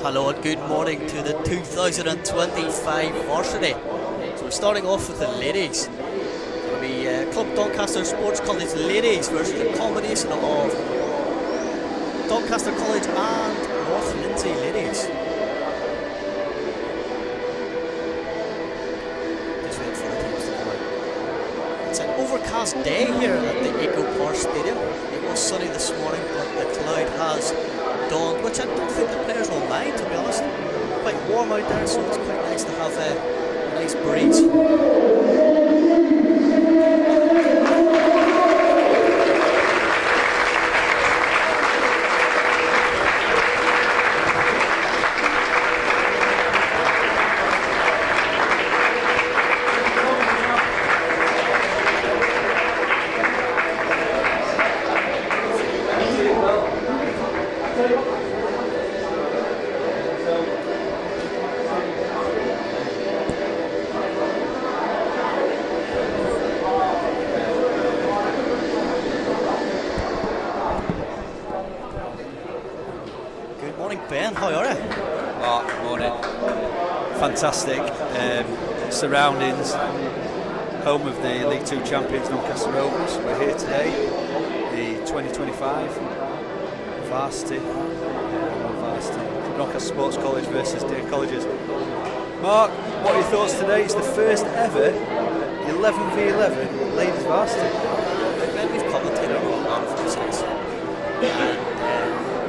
Hello and good morning to the 2025 Varsity. So we're starting off with the ladies. It will be Club Doncaster Sports College Ladies versus a combination of Doncaster College and North Lindsay Ladies. Just wait for the teams to come out. It's an overcast day here at the Eco Park Stadium. It was sunny this morning, but the cloud has dawned, which I don't think the players will mind, to be honest. Quite warm out there, so it's quite nice to have a nice breeze. Ben, how are you? Oh, morning. Fantastic surroundings. Home of the League 2 champions, Doncaster Rovers. We're here today, the 2025 Varsity, Doncaster Sports College versus Dean Colleges. Mark, what are your thoughts today? It's the first ever 11v11 Ladies Varsity. Ben, we've commentated on a lot of these things.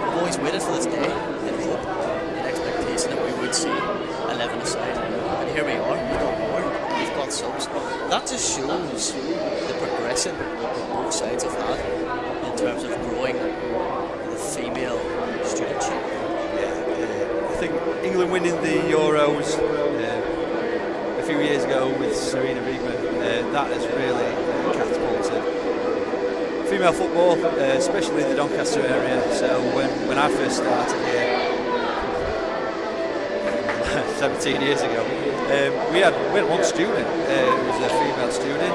I've always waited for this day. In expectation that we would see 11 aside, and here we are. We've got more, we've got subs. That just shows the progression that both sides have had in terms of growing the female studentship. I think England winning the Euros a few years ago with Serena Wiegman, that has really catapulted female football, especially in the Doncaster area. So when I first started here 17 years ago, we had one student who was a female student.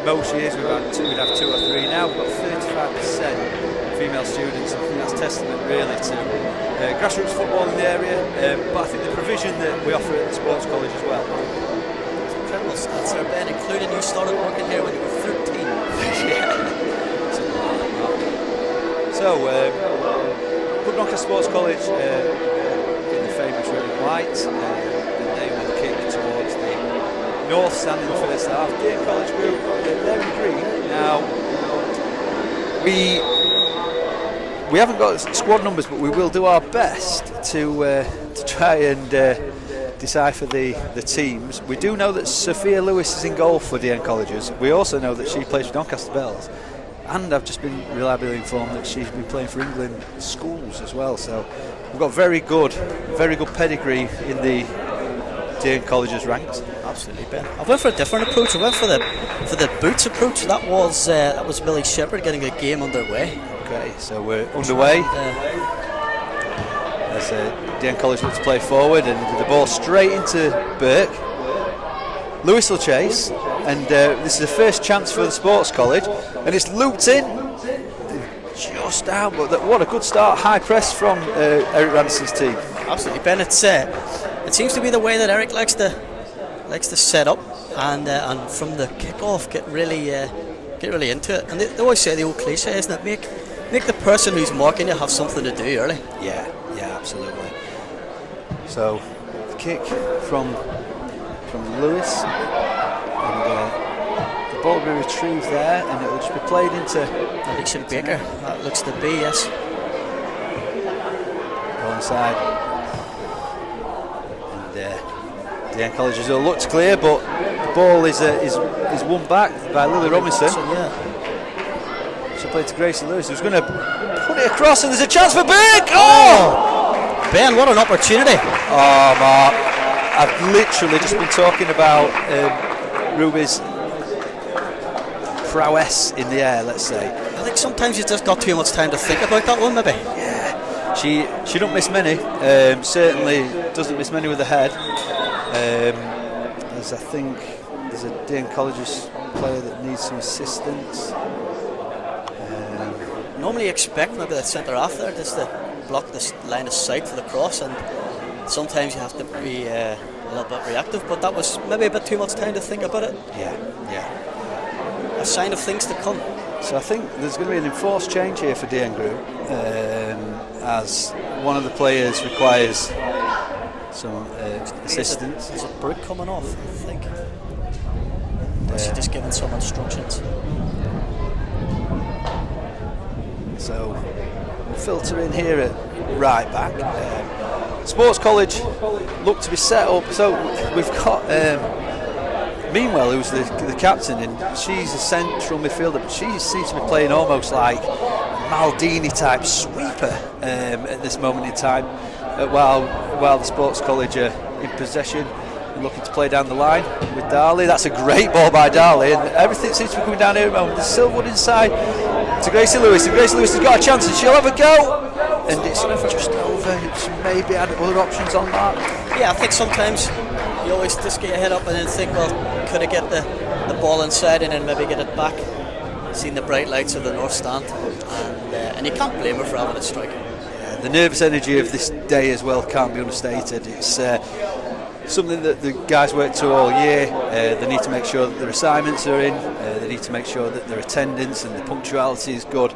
Most years we'd have 2 or 3. Now we've got 35% female students. I think that's testament really to grassroots football in the area, but I think the provision that we offer at the sports college as well. It's incredible stats there, Ben, including you started working here when you were 13. Yeah. So, Club Doncaster Sports College in the famous red and white, and they will kick towards the north stand in the first half. Dean College Group, they're in green. Now, we haven't got squad numbers, but we will do our best to try and decipher the teams. We do know that Sophia Lewis is in goal for Dean Colleges. We also know that she plays for Doncaster Bells. And I've just been reliably informed that she's been playing for England schools as well. So we've got very good pedigree in the Dean College's ranks. Absolutely, Ben. I went for a different approach. I went for the boots approach. That was Billy Shepherd getting a game underway. Okay, so we're underway. As Dean College looks to play forward and with the ball straight into Burke. Lewis will chase, and this is the first chance for the Sports College, and it's looped in just out, but what a good start, high press from Eric Ranson's team. Absolutely, Ben. It seems to be the way that Eric likes to set up and from the kick-off get really into it. And they always say the old cliche, isn't it? Make the person who's marking you have something to do early. Yeah, absolutely. So the kick from Lewis, and the ball will be retrieved there, and it will just be played into Alicia Baker. That looks to be, yes. Go inside, and the Dean College result looks clear, but the ball is won back by Lily Robinson. She'll play to Gracie Lucas, who's going to put it across, and there's a chance for Burke. Oh! Ben, what an opportunity! Oh, Mark. I've literally just been talking about Ruby's prowess in the air, let's say. I think sometimes you've just got too much time to think about that one, maybe. Yeah, she don't miss many. Certainly doesn't miss many with the head. As I think there's a Dean College's player that needs some assistance. Normally expect maybe the centre half there just to block this line of sight for the cross, and sometimes you have to be a little bit reactive. But that was maybe a bit too much time to think about it. Yeah. A sign of things to come. So I think there's going to be an enforced change here for DN Group, as one of the players requires some assistance. There's a Burke coming off, I think. She's just giving some instructions. So we'll filter in here at right back. Sports College look to be set up. So we've got Meanwhile, who's the captain, and she's a central midfielder, but she seems to be playing almost like a Maldini type sweeper at this moment in time, while the Sports College are in possession and looking to play down the line with Darley. That's a great ball by Darley, and everything seems to be coming down here at the moment. There's Silverwood inside to Gracie Lewis, and Gracie Lewis has got a chance, and she'll have a go, and it's just over. She maybe had other options on that. Yeah, I think sometimes you always just get your head up and then think, well, could I get the ball inside and then maybe get it back? Seen the bright lights of the North Stand, and you can't blame her for having a strike. Yeah, the nervous energy of this day as well can't be understated. It's something that the guys work to all year. They need to make sure that their assignments are in, they need to make sure that their attendance and the punctuality is good,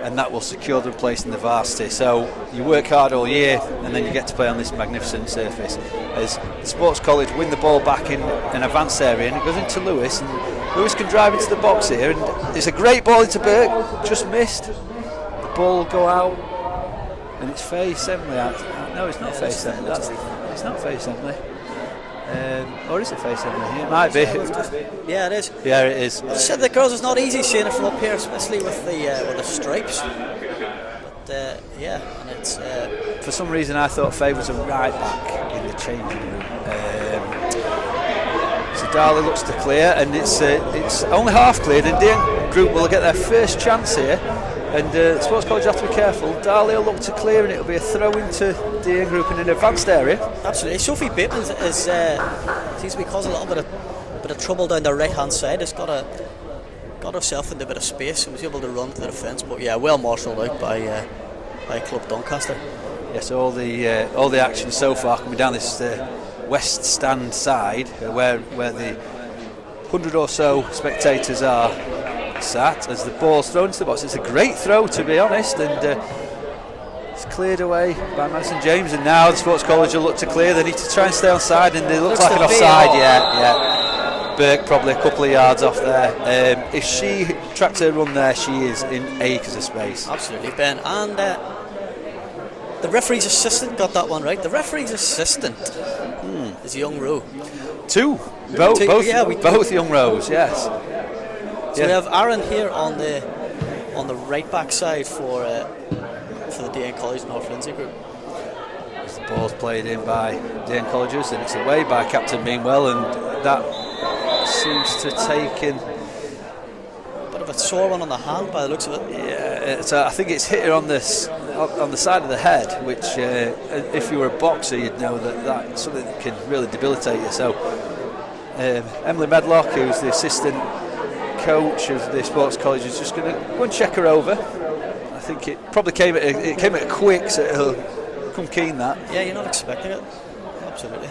and that will secure their place in the varsity. So you work hard all year and then you get to play on this magnificent surface. As the Sports College win the ball back in an advanced area, and it goes into Lewis, and Lewis can drive into the box here, and it's a great ball into Burke, just missed. The ball will go out, and it's Face Emily. No, it's not Face Emily. It's not Face Emily. Or is it Face Emily? It might be. Yeah, it is. Yeah, it is. As I said, the girls, it's not easy seeing it from up here, especially with the stripes. But yeah, and it's. For some reason, I thought Faye was a right back in the changing room. So Darley looks to clear, and it's only half cleared, and DN Group will get their first chance here. And Sports College have to be careful. Darley will look to clear, and it'll be a throw into DN Group in an advanced area. Absolutely. Sophie Bateman seems to be causing a little bit of trouble down the right hand side. Has got herself into a bit of space and was able to run to the defence. But yeah, well marshalled out by Club Doncaster. Yes, all the action so far coming down this west stand side, where the 100 or so spectators are sat, as the ball's thrown into the box. It's a great throw, to be honest, and it's cleared away by Madison James, and now the Sports College will look to clear. They need to try and stay on side, and it looks like an offside. Yeah. Burke probably a couple of yards off there. If she tracked her run there, she is in acres of space. Absolutely, Ben. And the referee's assistant got that one right. The referee's assistant is young Rowe. Both young Rows, yes. So we have Aaron here on the right back side for the DN College North Lindsay group. As the ball's played in by DN Colleges, and it's away by Captain Meanwell, and that seems to take in a bit of a sore one on the hand by the looks of it. Yeah, I think it's hit her on the side of the head, which if you were a boxer you'd know that's something that can really debilitate you. So Emily Medlock, who's the assistant coach of the Sports College, is just going to go and check her over. I think it probably came at a quick, so it'll come keen that. Yeah, you're not expecting it. Absolutely.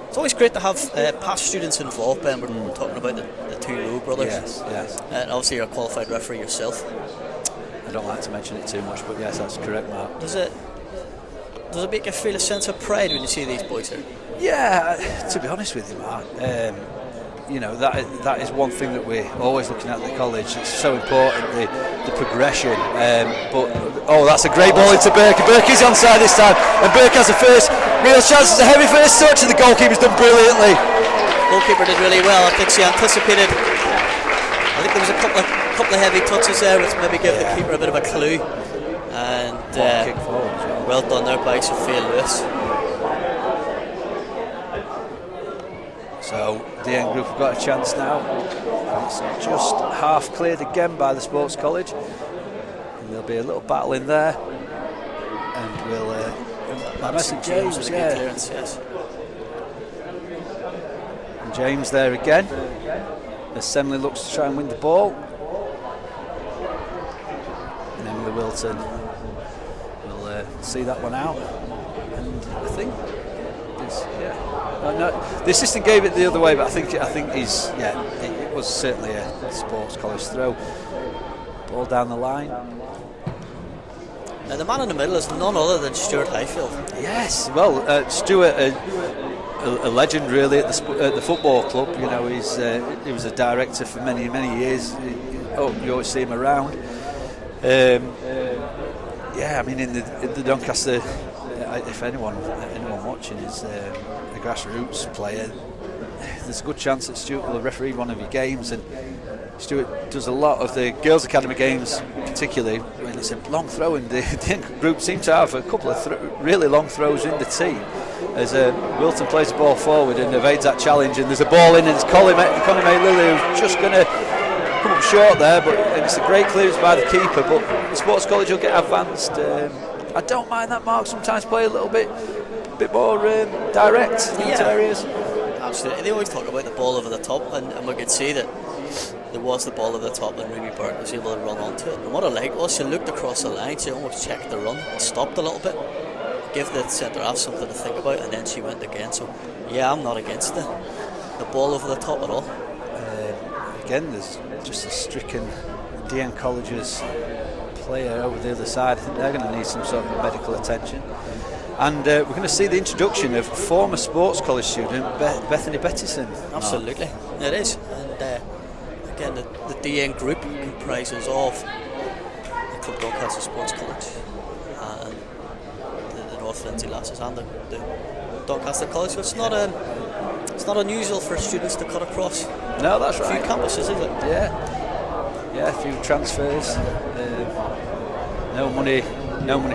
It's always great to have past students involved, Ben. We're talking about the two Lowe brothers. Yes. And obviously you're a qualified referee yourself. I don't like to mention it too much, but yes, that's correct, Mark. Does it make you feel a sense of pride when you see these boys here? Yeah, to be honest with you, Mark, that is one thing that we're always looking at the college. It's so important, the progression. That's a great ball into Burke. Burke is onside this time, and Burke has the first real chance. It's a heavy first touch, and the goalkeeper's done brilliantly. Goalkeeper did really well. I think she anticipated. I think there was a couple of heavy touches there, which maybe gave the keeper a bit of a clue. And kick forward, well done there by Sophia Lewis. So the end group have got a chance now. And it's just half cleared again by the Sports College, and there'll be a little battle in there. And we'll Madison James was a good clearance, yes. And James there again, as Semley looks to try and win the ball. And Emily Wilton see that one out. And I think the assistant gave it the other way, but I think it was certainly a Sports College throw. Ball down the line. Now the man in the middle is none other than Stuart Highfield. Yes, well, Stuart, a legend really at the football club. You know, he was a director for many years. You always see him around. I mean, in the Doncaster, if anyone watching is a grassroots player, there's a good chance that Stuart will have refereed one of your games, and Stuart does a lot of the girls' academy games, particularly when it's a long throw, and the group seem to have a couple of really long throws in the team. As Wilton plays the ball forward and evades that challenge, and there's a ball in, and it's Connie May-Lily who's just going to come up short there, and it's a great clearance by the keeper, but Sports College will get advanced. I don't mind that Mark sometimes play a little bit more direct into areas. Absolutely, they always talk about the ball over the top, and we could see that there was the ball over the top, and Ruby Burke was able to run onto it. And what I liked was she looked across the line, she almost checked the run and stopped a little bit, give the centre half something to think about, and then she went again. So yeah, I'm not against the ball over the top at all. Again, there's just a stricken DN College's player over the other side. I think they're going to need some sort of medical attention. And we're going to see the introduction of former Sports College student Bethany Bettison. Absolutely, it is. And again, the DN group comprises of the Club Doncaster Sports College, and the North Lindsay Lasses, and the Doncaster College. So it's not unusual for students to cut across. No, that's a few campuses, is it? Yeah, a few transfers. No money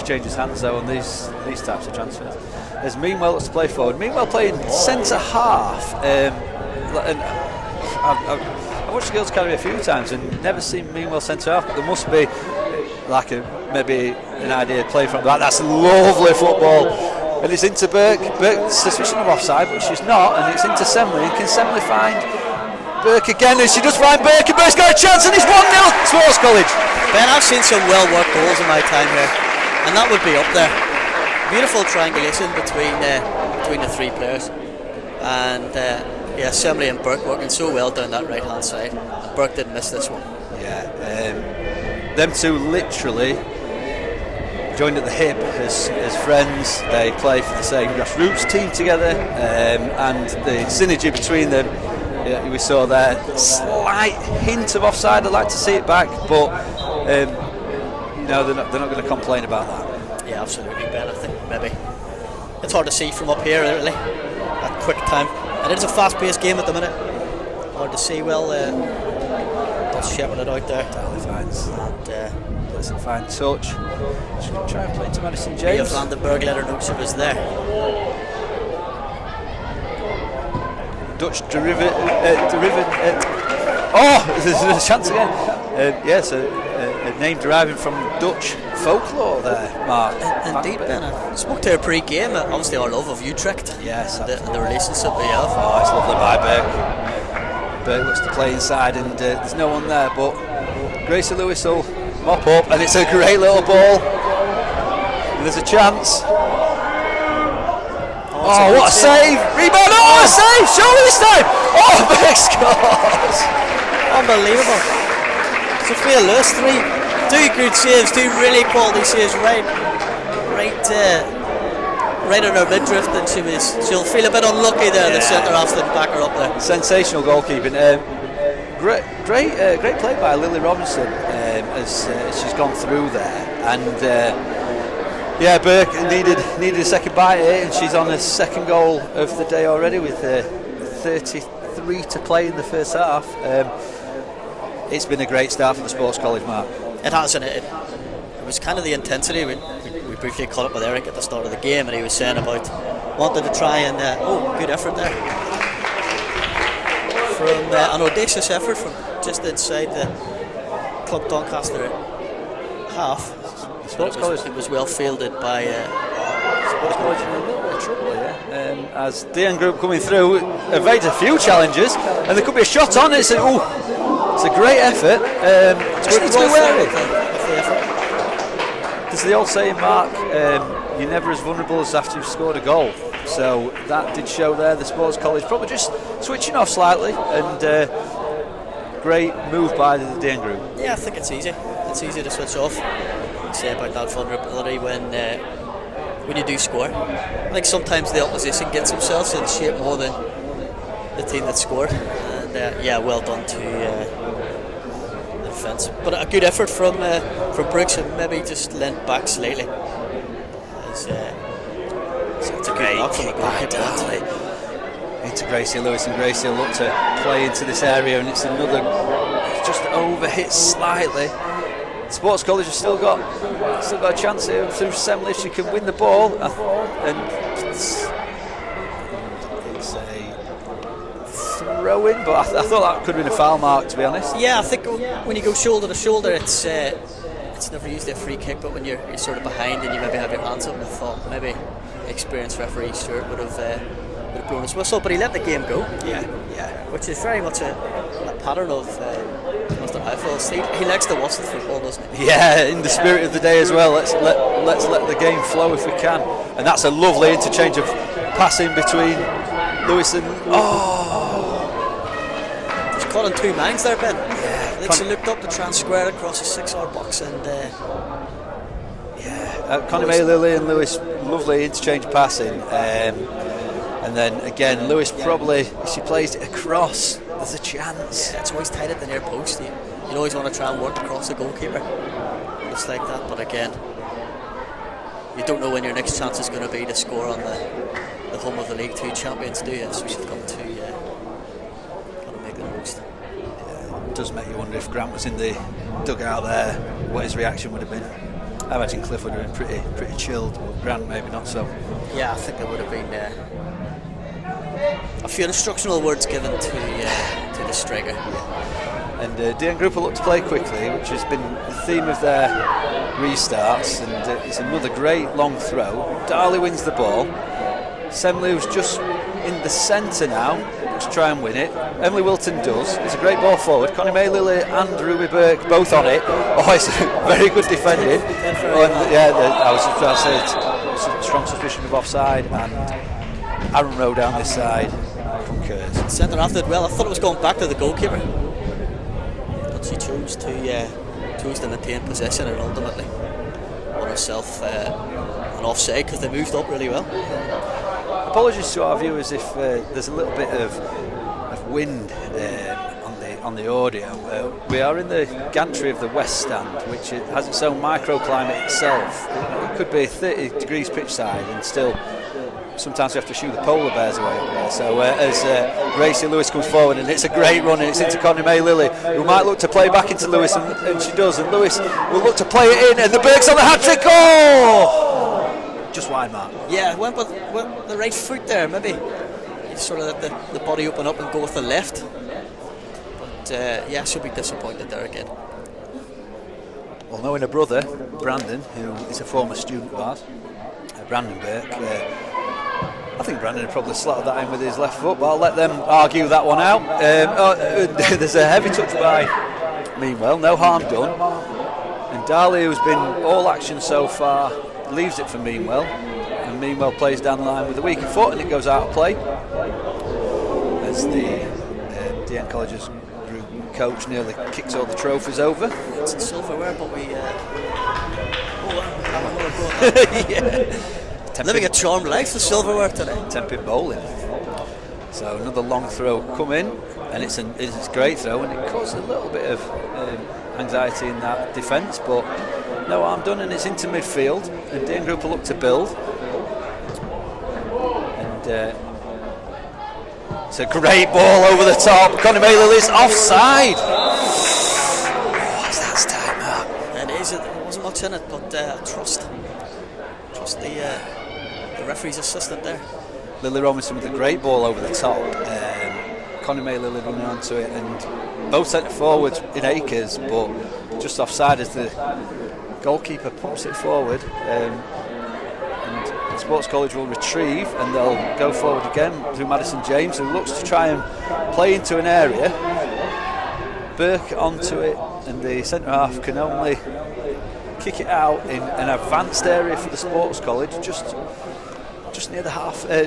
changes hands though on these types of transfers. There's Meanwell that's to play forward. Meanwell playing centre half. And I've watched the Girls Academy a few times and never seen Meanwell centre half, but there must be like maybe an idea to play from that. That's lovely football. And it's into Burke. Burke's suspicion of offside, but she's not, and it's into Semley. Can Semley find Burke again? And she does find Burke, and Burke's got a chance, and it's 1-0 Sports College. Ben, I've seen some well-worked goals in my time here, and that would be up there. Beautiful triangulation between the three players, and Semley and Burke working so well down that right-hand side. And Burke didn't miss this one. Yeah, them two literally joined at the hip as friends. They play for the same grassroots team together, and the synergy between them, we saw there. Slight hint of offside. I'd like to see it back, but they're not going to complain about that. Yeah, absolutely, Ben. I think maybe it's hard to see from up here, really, at quick time, and it's a fast-paced game at the minute. Hard to see. Well, that's shepherded out there. Totally finds and doesn't find touch. Just going to try and play to Madison Mia James. Vandenberg let her know she was there. Dutch derivative. There's a chance again. Yes, a name deriving from Dutch folklore there, Mark. Indeed, Ben. I spoke to her pre-game. Obviously, our love of Utrecht. Yes, and the relationship we have. Oh, it's lovely by Burke. Burke looks to play inside, and there's no one there, but Gracie Lucas will mop up, and it's a great little ball. And there's a chance. Oh, what a save! Rebound! Oh, a save! Surely this time! Oh, Burke scores! Unbelievable. Sophia Lewis, two good saves, two really quality saves, right on her midriff, and she'll feel a bit unlucky there. The centre half didn't back her up there. Sensational goalkeeping. Great play by Lily Robinson as she's gone through there, and Burke needed a second bite here, and she's on her second goal of the day already with 33 to play in the first half. It's been a great start for the Sports College, Mark. It has, and it was kind of the intensity. We briefly caught up with Eric at the start of the game, and he was saying about wanting to try and good effort there from an audacious effort from just inside the Club Doncaster half. Sports College. It was well fielded by Sports College in a little bit of trouble here. As DN Group coming through, evades a few challenges, and there could be a shot on it. It's a great effort. Just needs to be wary. There's the old saying, Mark, you're never as vulnerable as after you've scored a goal. So that did show there. The Sports College probably just switching off slightly, and great move by the DN group. Yeah, I think it's easy. It's easy to switch off. Say about that vulnerability when you do score. I think sometimes the opposition gets themselves in shape more than the team that scored. And well done to the defence. But a good effort from Brooks, and maybe just leant back slightly. It's a great kick by Dally into Gracie Lewis, and Gracie will look to play into this area, and it's another just overhit slightly. Sports College has still got a chance here through Semley if she can win the ball, and it's a throw-in, but I thought that could have been a foul mark, to be honest. Yeah, I think when you go shoulder to shoulder, it's never usually a free kick, but when you're sort of behind and you maybe have your hands up, I thought maybe experienced referee Stewart would have blown his whistle, but he let the game go. Yeah. Which is very much a pattern of Mr. Highfield. He likes to watch the football, doesn't he? Yeah, in the spirit of the day as well. Let's let the game flow if we can. And that's a lovely interchange of passing between Lewis and He's caught in two minds there, Ben. I think she looked up to try and square across a 6-yard box, and Connie May Lilly and Lewis, lovely interchange passing. And then again, Lewis probably, if she plays it across, there's a chance. Yeah, it's always tight at the near post. You always want to try and work across the goalkeeper. It's like that, but again, you don't know when your next chance is going to be to score on the home of the League 2 champions, do you? So you've got to make the most. Yeah, it does make you wonder if Grant was in the dugout there, what his reaction would have been. I imagine Cliff would have been pretty chilled, but Grant maybe not so. Yeah, I think there would have been a few instructional words given to the striker. And DN Group will look to play quickly, which has been the theme of their restarts, and it's another great long throw. Darley wins the ball. Semley was just in the centre now to try and win it. Emily Wilton does. It's a great ball forward. Connie May Lilly and Ruby Burke both on it. Oh, it's very good defending. I was trying to say it's a strong suspicion of offside, and Aaron Rowe down this side concurs. Centre half did well. I thought it was going back to the goalkeeper, but she chose to maintain possession and ultimately won herself an offside because they moved up really well. Apologies to our viewers if there's a little bit of wind on the audio. We are in the gantry of the West Stand, which has its own microclimate itself. It could be 30 degrees pitch side, and still sometimes we have to shoo the polar bears away up there. So as Gracie Lewis comes forward, and it's a great run, and it's into Connie May Lilly, who might look to play back into Lewis, and she does, and Lewis will look to play it in, and the Burke's on the hat-trick. Just wide, Mark. Yeah, went with the right foot there. Maybe you sort of let the body open up and go with the left. But she'll be disappointed there again. Well, knowing her brother, Brandon, who is a former student of ours, Brandon Burke, I think Brandon would probably slotted that in with his left foot, but I'll let them argue that one out. There's a heavy touch by Meanwell, no harm done. And Darley, who's been all action so far, leaves it for Meanwell, and Meanwell plays down the line with a weaker foot, and it goes out of play as the DN College's group coach nearly kicks all the trophies over. It's silverware, but we living a charmed life, the silverware today. 10-pin bowling. So another long throw come in, and it's a great throw, and it causes a little bit of anxiety in that defence, but no harm done, and it's into midfield, and DN Group will look to build, and it's a great ball over the top. Connie May Lilly's offside. That's tight, Mark. It is. There wasn't much in it, but trust the referee's assistant there. Lily Robinson with a great ball over the top. Connie May Lilly running onto it, and both centre forwards in acres, but just offside as the goalkeeper pumps it forward, and Sports College will retrieve, and they'll go forward again through Madison James, who looks to try and play into an area. Burke onto it, and the centre half can only kick it out in an advanced area for the sports college, just near the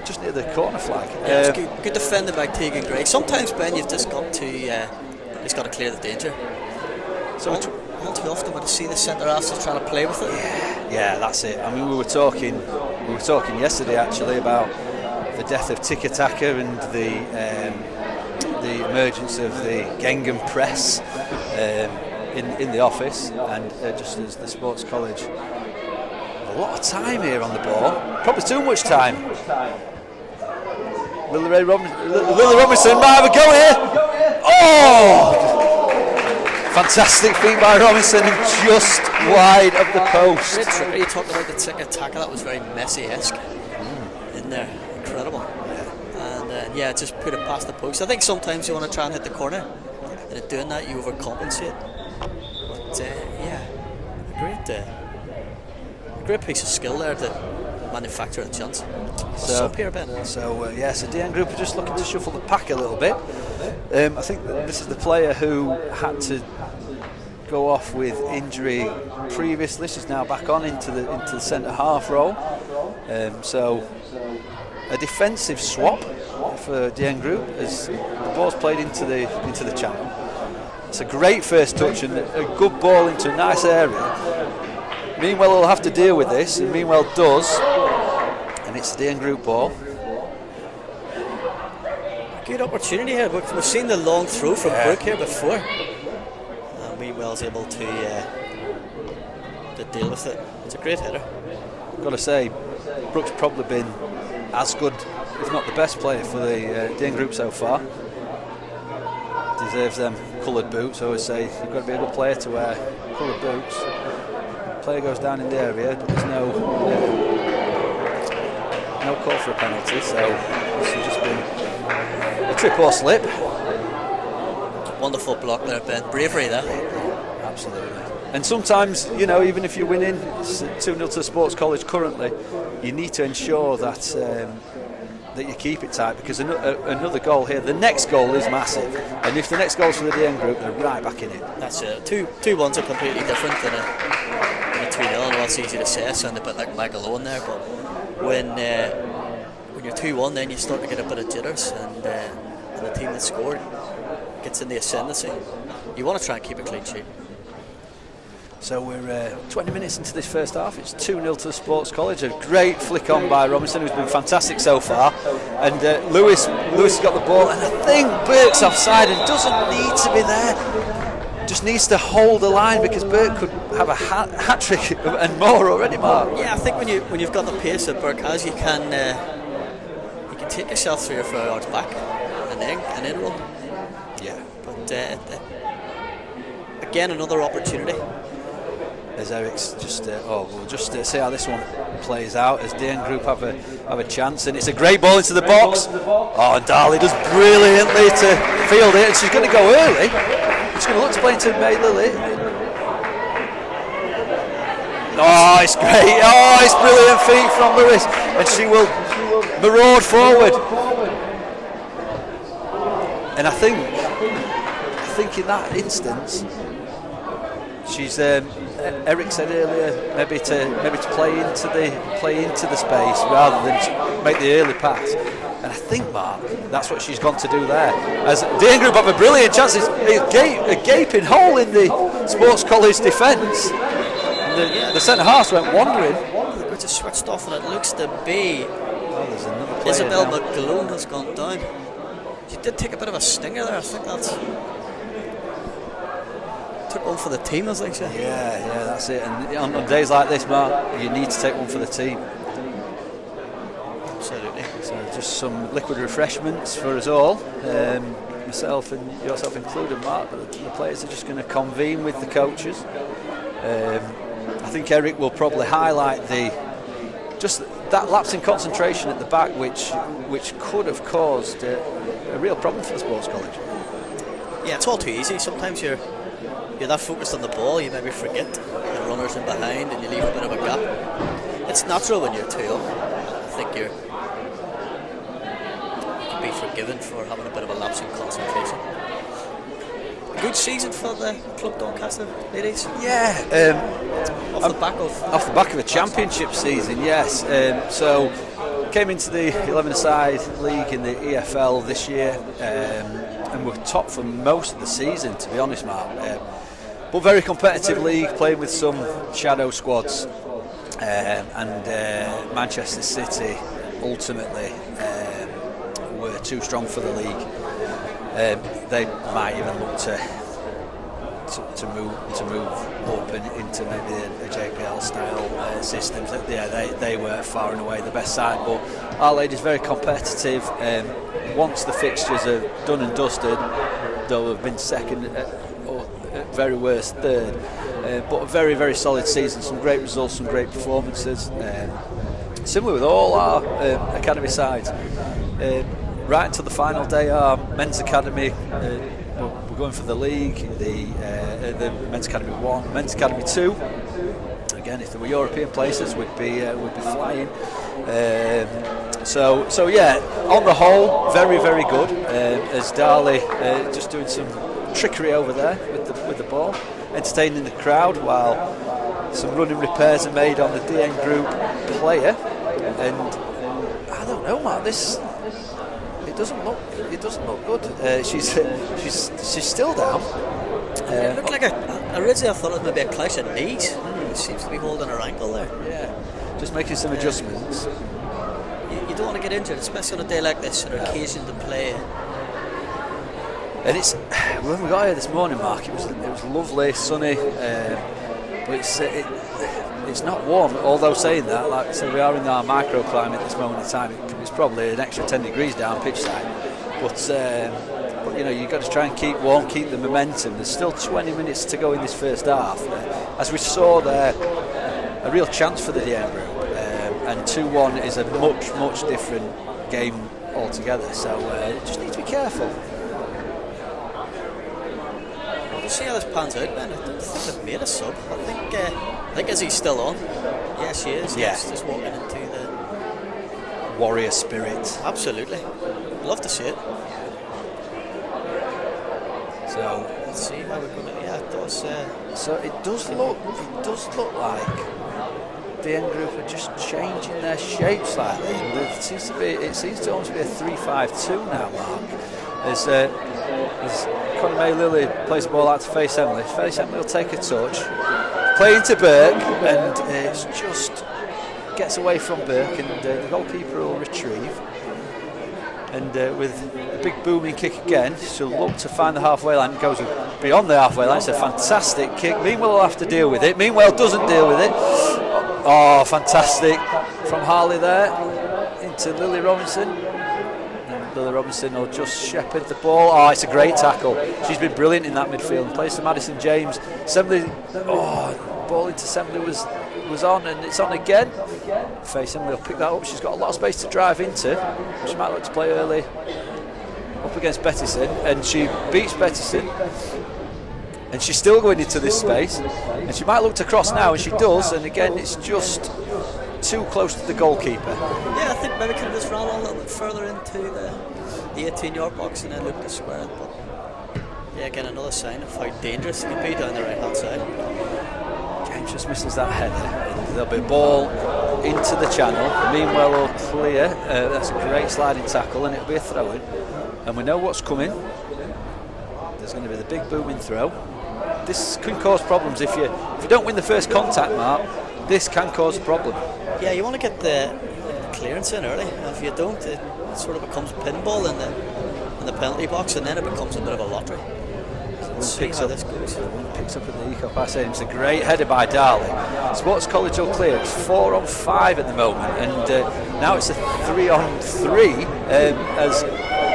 just near the corner flag. Yeah, it's good defending by Tegan Gray. Sometimes, Ben, you've just got to clear the danger. So all too often when you see the centre halves just trying to play with it. Yeah, that's it. I mean, we were talking yesterday actually about the death of Tiki Taka and the emergence of the Gengham press in the office, and just as the sports college have a lot of time here on the ball, probably too much time. Lily Robinson might have a go here. Oh! Fantastic feat by Robinson, just wide of the post. Great trick. You talked about the tiki-taka, that was very Messi-esque in there. Incredible. And just put it past the post. I think sometimes you want to try and hit the corner, and in doing that you overcompensate. But a great piece of skill there to manufacture a chance. What's up here, Ben? So DN Group are just looking to shuffle the pack a little bit. I think that this is the player who had to go off with injury previously. She's now back on into the centre half role. So a defensive swap for DN Group as the ball's played into the channel. It's a great first touch and a good ball into a nice area. Meanwhile, he'll have to deal with this, and Meanwhile does, and it's the DN Group ball. Good opportunity here. We've seen the long throw from Burke here before. And Meanwhil's able to deal with it. It's a great header. I've got to say, Brooke's probably been as good, if not the best player for the DN Group so far. Deserves them coloured boots. I always say you've got to be a good player to wear coloured boots. The player goes down in the area, but there's no call for a penalty, so this has just been a trip or slip. Wonderful block there, Ben. Bravery there. Absolutely. And sometimes, even if you're winning 2-0 to the Sports College currently, you need to ensure that that you keep it tight, because another goal here, the next goal is massive, and if the next goal's for the DN Group, they're right back in it. That's it. 2-1s are completely different than a 2-0. I know it's easy to say, I sound a bit like Magalone there, but when you're 2-1, then you start to get a bit of jitters, and the team that scored gets in the ascendancy. You want to try and keep a clean sheet. So we're 20 minutes into this first half. It's 2-0 to the Sports College. A great flick on by Robinson, who's been fantastic so far. And Lewis has got the ball, and I think Burke's offside and doesn't need to be there. Just needs to hold the line, because Burke could have a hat-trick and more already, Mark. Yeah, I think when you've got the pace that Burke has, you can take yourself 3 or 4 yards back and then run. Yeah. But again, another opportunity. As Eric's we'll just see how this one plays out as DN Group have a chance, and it's a great ball into the box. Oh, and Darley does brilliantly to field it, and she's going to go early. She's going to look to play into May Lily. Oh, it's great. Oh, it's brilliant feet from Lewis, and she will maraud forward. And I think in that instance, she's Eric said earlier maybe to play into the space rather than to make the early pass. And I think, Mark, that's what she's gone to do there. As DN Group have a brilliant chance, it's a gaping hole in the Sports College defence. The centre half went wandering. It just switched off, and it looks to be Isabel McGlone has gone down. She did take a bit of a stinger there. I think that's took one for the team, as they say. Yeah, that's it. And on days like this, Mark, you need to take one for the team. Absolutely. So just some liquid refreshments for us all, myself and yourself included, Mark. But the players are just going to convene with the coaches. I think Eric will probably highlight that lapse in concentration at the back, which could have caused a real problem for the Sports College. Yeah, it's all too easy. Sometimes you're that focused on the ball, you maybe forget the runners in behind, and you leave a bit of a gap. It's natural when you're 2-0. I think you can be forgiven for having a bit of a lapse in concentration. good season for the club Doncaster Ladies. Yeah, Off the back of a championship season, yes. So came into the 11-a-side league in the EFL this year, and we're top for most of the season, to be honest, Mark. But very competitive league, playing with some shadow squads, and Manchester City ultimately were too strong for the league. They might even look to move up and into maybe a JPL style systems. They were far and away the best side, but our ladies very competitive. Once the fixtures are done and dusted, they'll have been second or at very worst third, but a very, very solid season. Some great results, some great performances, similar with all our academy sides. Right until the final day, our men's academy, we're going for the league, the men's academy 1, men's academy 2. Again, if there were European places, we'd be flying. So yeah, on the whole, very, very good. As Darley just doing some trickery over there with the ball, entertaining the crowd while some running repairs are made on the DN group player. And I don't know, Mark, it doesn't look good. She's still down. It looked like originally I thought it was maybe a clash of knees. She seems to be holding her ankle there. Yeah, just making some adjustments. You don't want to get injured, especially on a day like this, an occasion to play. And it's when we got here this morning, Mark, it was lovely, sunny, but it's not warm. Although saying that, like I said, we are in our microclimate at this moment in time. It's probably an extra 10 degrees down pitch side, but you know, you've got to try and keep warm, keep the momentum. There's still 20 minutes to go in this first half. As we saw there, a real chance for the DN group, and 2-1 is a much different game altogether. So just need to be careful. We'll see how this pans out, man. I don't think they've made a sub. I think Izzy's still on. Yes, she is. Yeah. Yes, just walking into the warrior spirit. Absolutely. Love to see it. So let's see how we're going to. Yeah, it does. So it does look like the end group are just changing their shape slightly. It seems to almost be a 3-5-2 now, Mark. As Conor May Lilly plays the ball out to Faith Emily. Faith Emily will take a touch, play into Burke, and it just gets away from Burke, and the goalkeeper will retrieve. And with a big booming kick again, she'll look to find the halfway line. It goes beyond the halfway line. It's a fantastic kick. Meanwhile, will have to deal with it. Meanwhile, doesn't deal with it. Oh, fantastic from Harley there into Lily Robinson. And Lily Robinson will just shepherd the ball. Oh, it's a great tackle. She's been brilliant in that midfield. Plays to Madison James. Assembly. Oh, ball into Assembly was on, and it's on again. Faith Emily will pick that up. She's got a lot of space to drive into. She might look to play early up against Bettison, and she beats Bettison, and she's still going into this space, and she might look to cross now, and she does, and again it's just too close to the goalkeeper. Yeah, I think maybe could have just ran a little bit further into the 18-yard box and then looked to square it, but yeah, again another sign of how dangerous it can be down the right hand side. James just misses that header. There'll be a ball into the channel. Meanwhile, we'll clear. That's a great sliding tackle, and it'll be a throw-in. And we know what's coming. There's going to be the big booming throw. This can cause problems if you don't win the first contact, Mark. This can cause a problem. Yeah, you want to get the clearance in early. If you don't, it sort of becomes pinball in the penalty box, and then it becomes a bit of a lottery. Picks up in the eco pass. It's a great header by Darley. Sports College will clear. It's 4-on-5 at the moment, and now it's a 3-on-3 as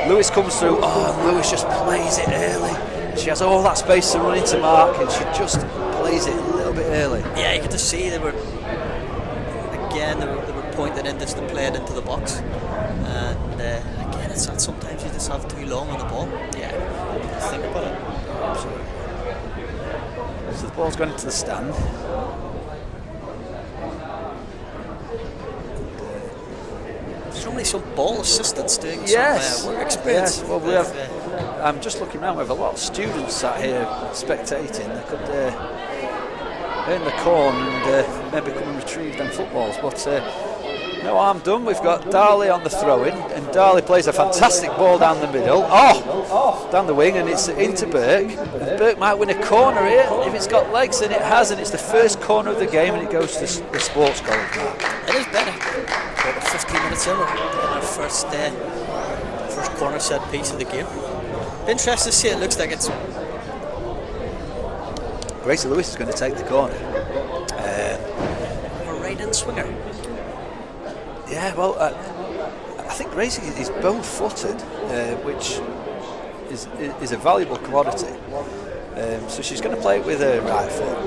Lewis comes through. Oh, Lewis just plays it early. She has all that space to run into Mark, and she just plays it a little bit early. Yeah, you could just see they were pointing in just to play it into the box, and again, it's that sometimes you just have too long on the ball. Yeah, think about it. Absolutely. So the ball's going into the stand. There's normally some ball assistants doing yes. some work experience. Yes. Well, we have I'm just looking around. We have a lot of students sat here spectating. They could earn the corn and maybe come and retrieve them footballs. But no harm done. We've got Darley on the throw-in, and Darley plays a fantastic ball down the middle. Down the wing, and it's into Burke. And Burke might win a corner here if it's got legs, and it has, and it's the first corner of the game, and it goes to the Sports College. It is better. About 15 minutes in, we're getting our first corner set piece of the game. Interesting to see. It looks like it's Gracie Lucas is going to take the corner. a right-in swinger. Yeah, well, I think Gracie is bone-footed, which is a valuable commodity. So she's going to play it with her right foot.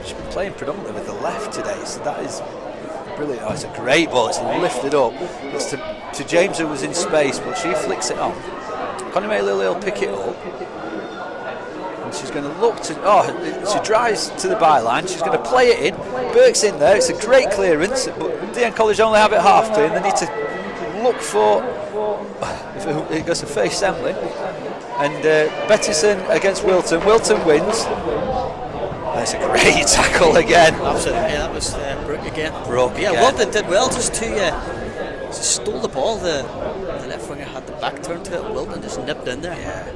She's been playing predominantly with the left today, so that is brilliant. It's a great ball. It's lifted up. It's to James, who was in space, but she flicks it on. Connie May Lily will pick it up. And she's going to look to... she drives to the byline. She's going to play it in. Burke's in there. It's a great clearance, but DN College only have it half clear, and they need to look for... It goes to face assembly. And Bettison against Wilton. Wilton wins. That's a great tackle again. Absolutely. Yeah, that was Brooke again. Yeah, Wilton did well just to stole the ball. The left winger had the back turn to it. Wilton just nipped in there. Yeah.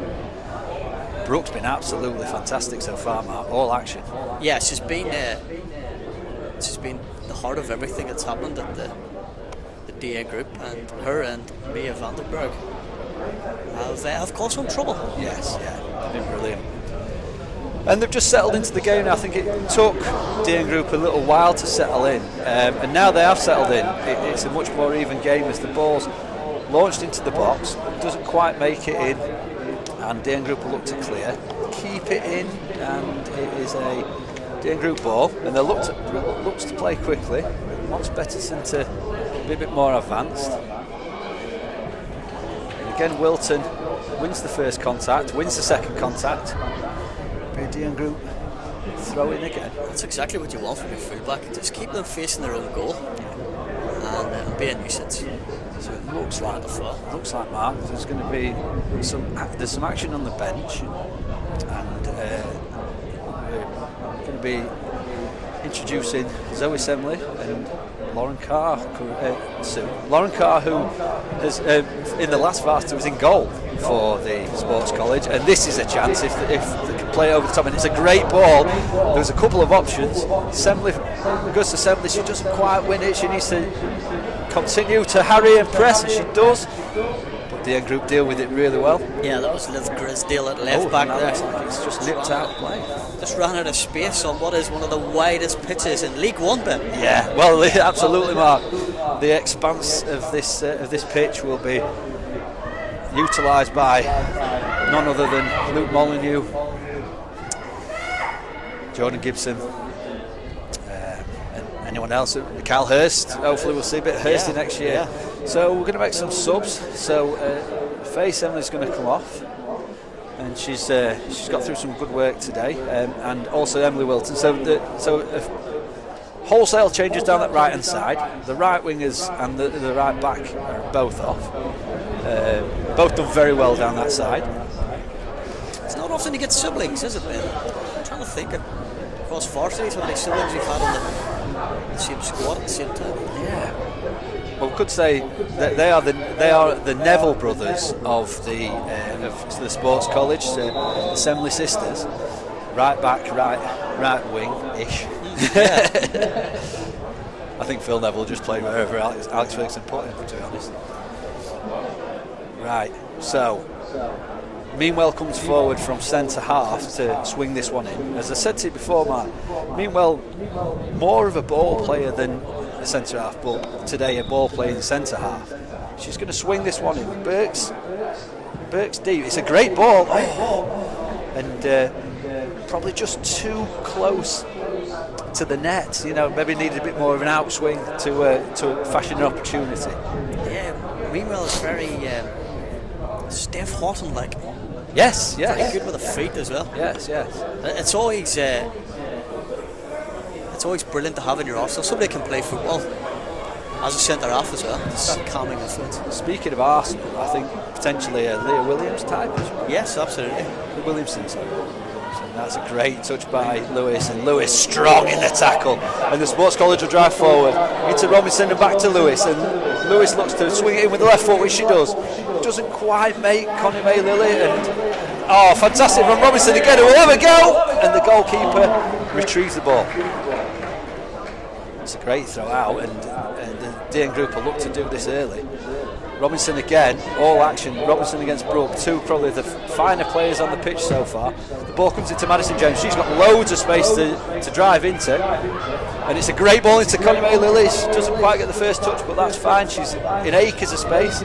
Brooke's been absolutely fantastic so far, Mark. All action. Yeah, she's been the heart of everything that's happened at the DA group, and her and Mia Vandenberg have caused some trouble. Yes, yeah, been brilliant. And they've just settled into the game now. I think it took DN Group a little while to settle in, and now they have settled in. It's a much more even game as the ball's launched into the box, doesn't quite make it in, and DN Group will look to clear, keep it in, and it is a DN Group ball, and they looks to play quickly. Wants Bettison to be a bit more advanced. And again, Wilton wins the first contact, wins the second contact. DN Group throw in again. That's exactly what you want from your fullback. Just keep them facing their own goal and be a nuisance. So it looks like Mark. There's going to be some action on the bench, and we're going to be introducing Zoe Semley and Lauren Carr soon. Lauren Carr, who has in the last varsity was in goal for the Sports College, and this is a chance if they can play over the top, and it's a great ball. There's a couple of options. Semley goes to Semley, she doesn't quite win it. She needs to continue to harry and press, and she does. But the DN Group deal with it really well. Yeah, that was Liv Grisdale at left back there. Like it's just nipped out of play. Just ran out of space on what is one of the widest pitches in League One, Ben. Yeah, well, absolutely, Mark. The expanse of this pitch will be utilised by none other than Luke Molyneux, Jordan Gibson, and anyone else. Cal Hurst. Hopefully, we'll see a bit of Hursty next year. Yeah. So we're going to make some subs. So Faye Semley's going to come off, and she's got through some good work today, and also Emily Wilton. So wholesale changes down that right hand side. The right wingers and the right back are both off. Both done very well down that side. It's not often you get siblings, is it, Ben? I'm trying to think across varsities how many siblings we've had on the same squad at the same time. Yeah. Well, we could say that they are the Neville brothers of the Sports College, the Assembly sisters. Right back, right wing ish. Yeah. I think Phil Neville just played wherever Alex Ferguson put him, to be honest. Right, so Meanwell comes forward from centre half to swing this one in. As I said to you before, Mark, Meanwell more of a ball player than a centre half, but today a ball playing centre half. She's going to swing this one in. Burke's deep. It's a great ball, and probably just too close to the net. You know, maybe needed a bit more of an outswing to fashion an opportunity. Yeah, Meanwell is very Steph Houghton like. Yes. Very good with the feet as well. Yes. It's always brilliant to have in your arsenal somebody can play football. as a centre half as well. It's calming influence. Speaking of Arsenal, I think potentially a Leah Williams type as well. Yes, absolutely. Williamson, sorry. And that's a great touch by Lewis, and Lewis strong in the tackle, and the Sports College will drive forward into Robinson and back to Lewis, and Lewis looks to swing it in with the left foot, which she does. Doesn't quite make Connie May Lilly, and fantastic from Robinson again, who will have a go, and the goalkeeper retrieves the ball. It's a great throw out, and the DN group will look to do this early. Robinson again, all action. Robinson against Brooke, two probably the finer players on the pitch so far. The ball comes into Madison James. She's got loads of space to drive into, and it's a great ball into Connie May Lilly. She doesn't quite get the first touch, but that's fine. She's in acres of space.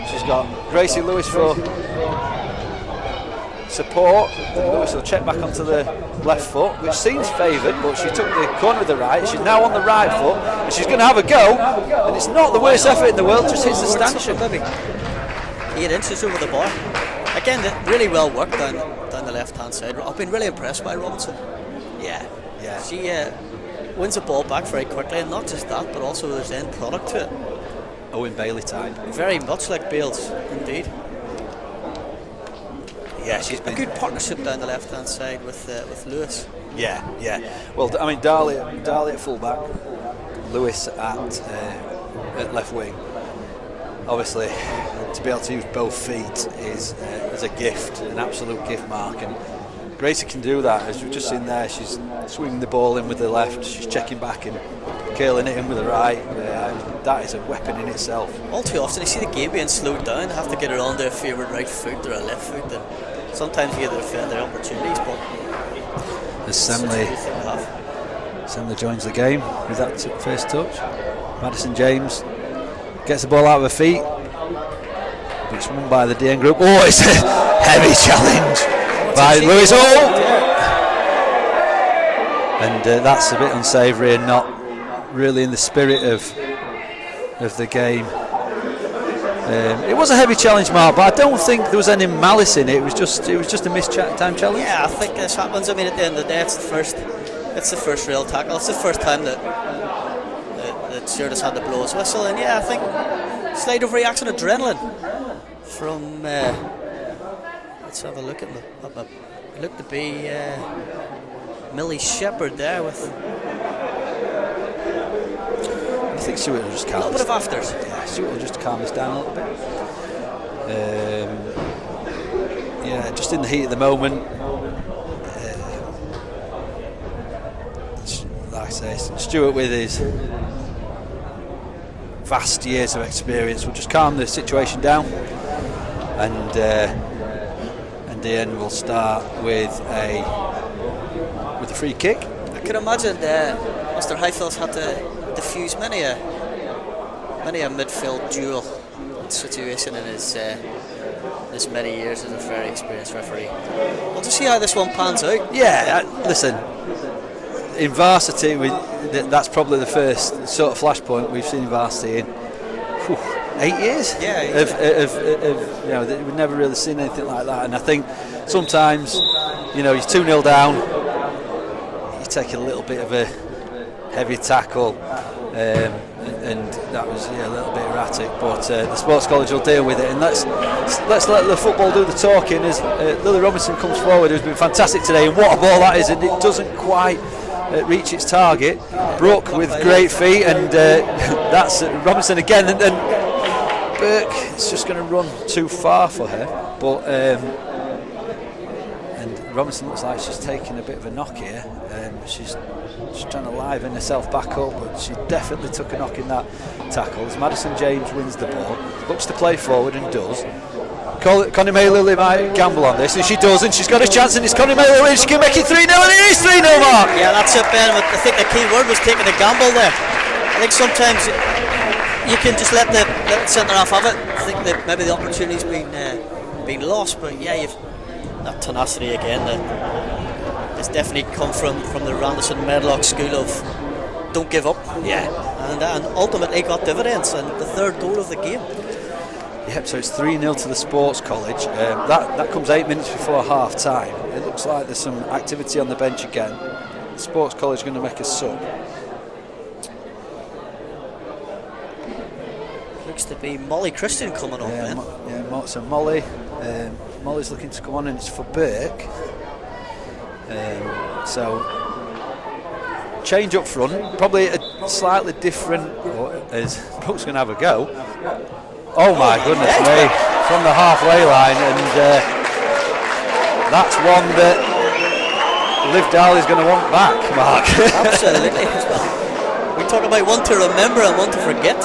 She's got Gracie Lucas for support, and Lewis will check back onto the left foot, which seems favoured, but she took the corner with the right. She's now on the right foot, and she's going to have a go, and it's not the worst effort in the world, just hits the stanchion. Maybe 8 inches over the bar. Again, really well worked down the left hand side. I've been really impressed by Robinson. Yeah. She wins the ball back very quickly, and not just that, but also there's end product to it. Owen Bailey type. Very much like Bales, indeed. Yeah, she's been a good partnership down the left hand side with Lewis. Yeah. Well, I mean, Darley at full back, Lewis at left wing. Obviously, to be able to use both feet is a gift, an absolute gift, Mark. And Gracie can do that, as we've just seen there. She's swinging the ball in with the left, she's checking back and curling it in with the right. That is a weapon in itself. All too often, you see the game being slowed down. They have to get it on their favoured right foot or a left foot. And sometimes you get their opportunities, but as Semley joins the game with that first touch. Madison James gets the ball out of her feet, but it's won by the DN group. Oh, it's a heavy challenge by Lewis. And that's a bit unsavoury and not really in the spirit of the game. It was a heavy challenge, Mark, but I don't think there was any malice in it. It was just a missed time challenge. Yeah, I think this happens. I mean, at the end of the day, it's the first real tackle. It's the first time that Stuart has had to blow his whistle, and yeah, I think slight overreaction, adrenaline from. Let's have a look at it. Looked to be Millie Shepherd there with. I think Stuart will just calm. A little bit of afters. Yeah, Stuart will just calm us down a little bit. Just in the heat of the moment. Like I say, Stuart with his vast years of experience will just calm the situation down, and DN will start with a free kick. I can imagine Mr. Highfield's had to diffuse many a midfield duel situation in his many years as a very experienced referee. We'll just see how this one pans out. Yeah, listen, in varsity, that's probably the first sort of flashpoint we've seen in varsity in 8 years. Yeah. We've never really seen anything like that, and I think sometimes, you're 2-0 down, you take a little bit of a heavy tackle, and that was a little bit erratic, but the Sports College will deal with it, and let's let the football do the talking as Lily Robinson comes forward, who's been fantastic today, and what a ball that is, and it doesn't quite reach its target. Brooke with great feet, and that's Robinson again, and Burke is just going to run too far for her, but and Robinson looks like she's taking a bit of a knock here. She's trying to liven herself back up, but she definitely took a knock in that tackle. As Madison James wins the ball, looks to play forward and does. Connie May Lilly might gamble on this, and she does, and she's got a chance, and it's Connie May Lilly, she can make it 3-0, and it is 3-0, Mark! Yeah, that's it, Ben. I think the key word was taking a gamble there. I think sometimes you can just let the centre half have it. I think that maybe the opportunity's been lost, but yeah, you've that tenacity again that has definitely come from the Randerson Medlock school of don't give up. Yeah. And ultimately got dividends, and the third goal of the game. Yep, so it's 3-0 to the Sports College. That comes 8 minutes before half time. It looks like there's some activity on the bench again. The Sports College going to make a sub. looks to be Molly Christian coming on, Ben. So Molly's looking to come on, and it's for Burke. So change up front, probably a slightly different, as Brooke's going to have a go. Oh my goodness me, from the halfway line, and that's one that Liv Darley's going to want back, Mark. Absolutely. We talk about one to remember and one to forget.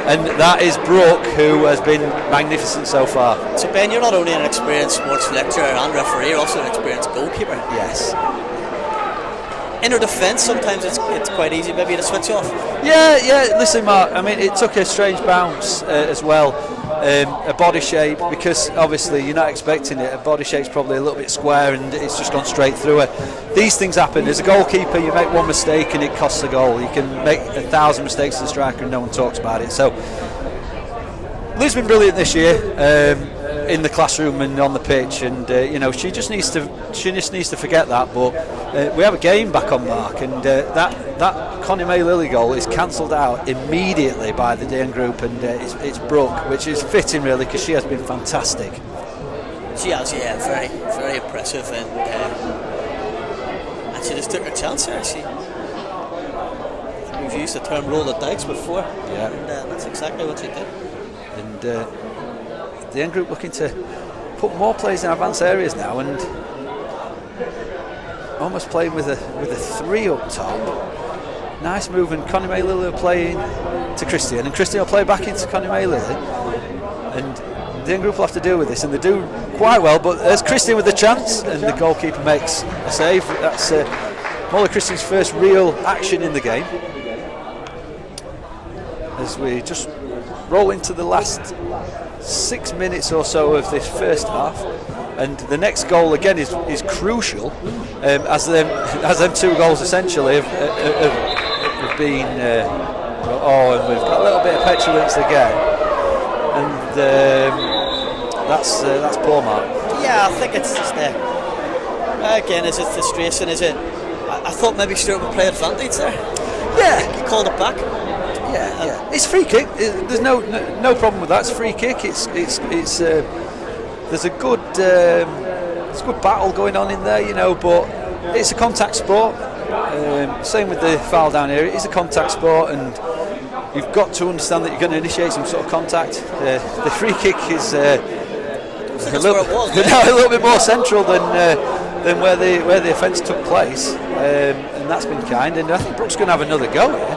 And that is Brooke, who has been magnificent so far. So Ben, you're not only an experienced sports lecturer and referee, you're also an experienced goalkeeper. Yes. In her defence, sometimes it's quite easy maybe to switch off. Yeah. Listen, Mark. I mean, it took a strange bounce as well. A body shape, because obviously you're not expecting it. A body shape's probably a little bit square, and it's just gone straight through her. These things happen. As a goalkeeper, you make one mistake and it costs a goal. You can make 1,000 mistakes as a striker and no one talks about it. So Liv's been brilliant this year in the classroom and on the pitch, and she just needs to forget that. But we have a game back on, Mark, and that Connie May Lilly goal is cancelled out immediately by the DN group, and it's Brooke, which is fitting really, because she has been fantastic. She has, very, very impressive, and she just took her chance there. We've used the term roll the dice before, and that's exactly what she did. And the DN group looking to put more players in advanced areas now, and almost playing with a 3 up top. Nice move, and Connie May Lilly will play in to Christian, and Christian will play back into Connie May Lilly, and the DN group will have to deal with this, and they do quite well. But there's Christian with the chance, and the goalkeeper makes a save. That's Molly Christian's first real action in the game. As we just roll into the last 6 minutes or so of this first half, and the next goal again is crucial, as them 2 goals essentially have been and we've got a little bit of petulance again, and that's poor, Mark. Yeah, I think it's just again, is it frustration? Is it? I thought maybe Stuart would play advantage there. Yeah, he called it back. Yeah. It's free kick. There's no problem with that. It's free kick. It's there's a good battle going on in there, but it's a contact sport. Same with the foul down here. It is a contact sport, and you've got to understand that you're going to initiate some sort of contact. The free kick is a little bit more central than where the offence took place, and that's been kind. And I think Brooke's going to have another go here.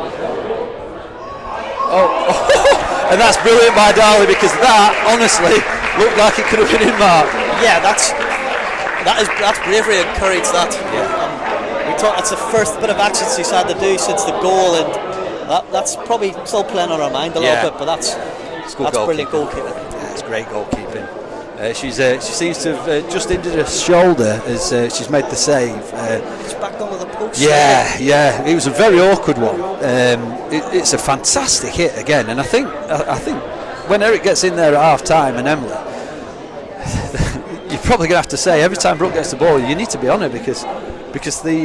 And that's brilliant by Darley, because that honestly looked like it could have been in, Mark. Yeah, that's bravery and courage. We thought that's the first bit of action she's had to do since the goal, and that's probably still playing on her mind a little bit. But that's brilliant goalkeeping. Yeah, it's great goalkeeping. She seems to have just injured her shoulder as she's made the save. It's back onto the post. Yeah. It was a very awkward one. It's a fantastic hit again, and I think when Eric gets in there at half time, and Emily, you're probably going to have to say every time Brooke gets the ball, you need to be on her, because the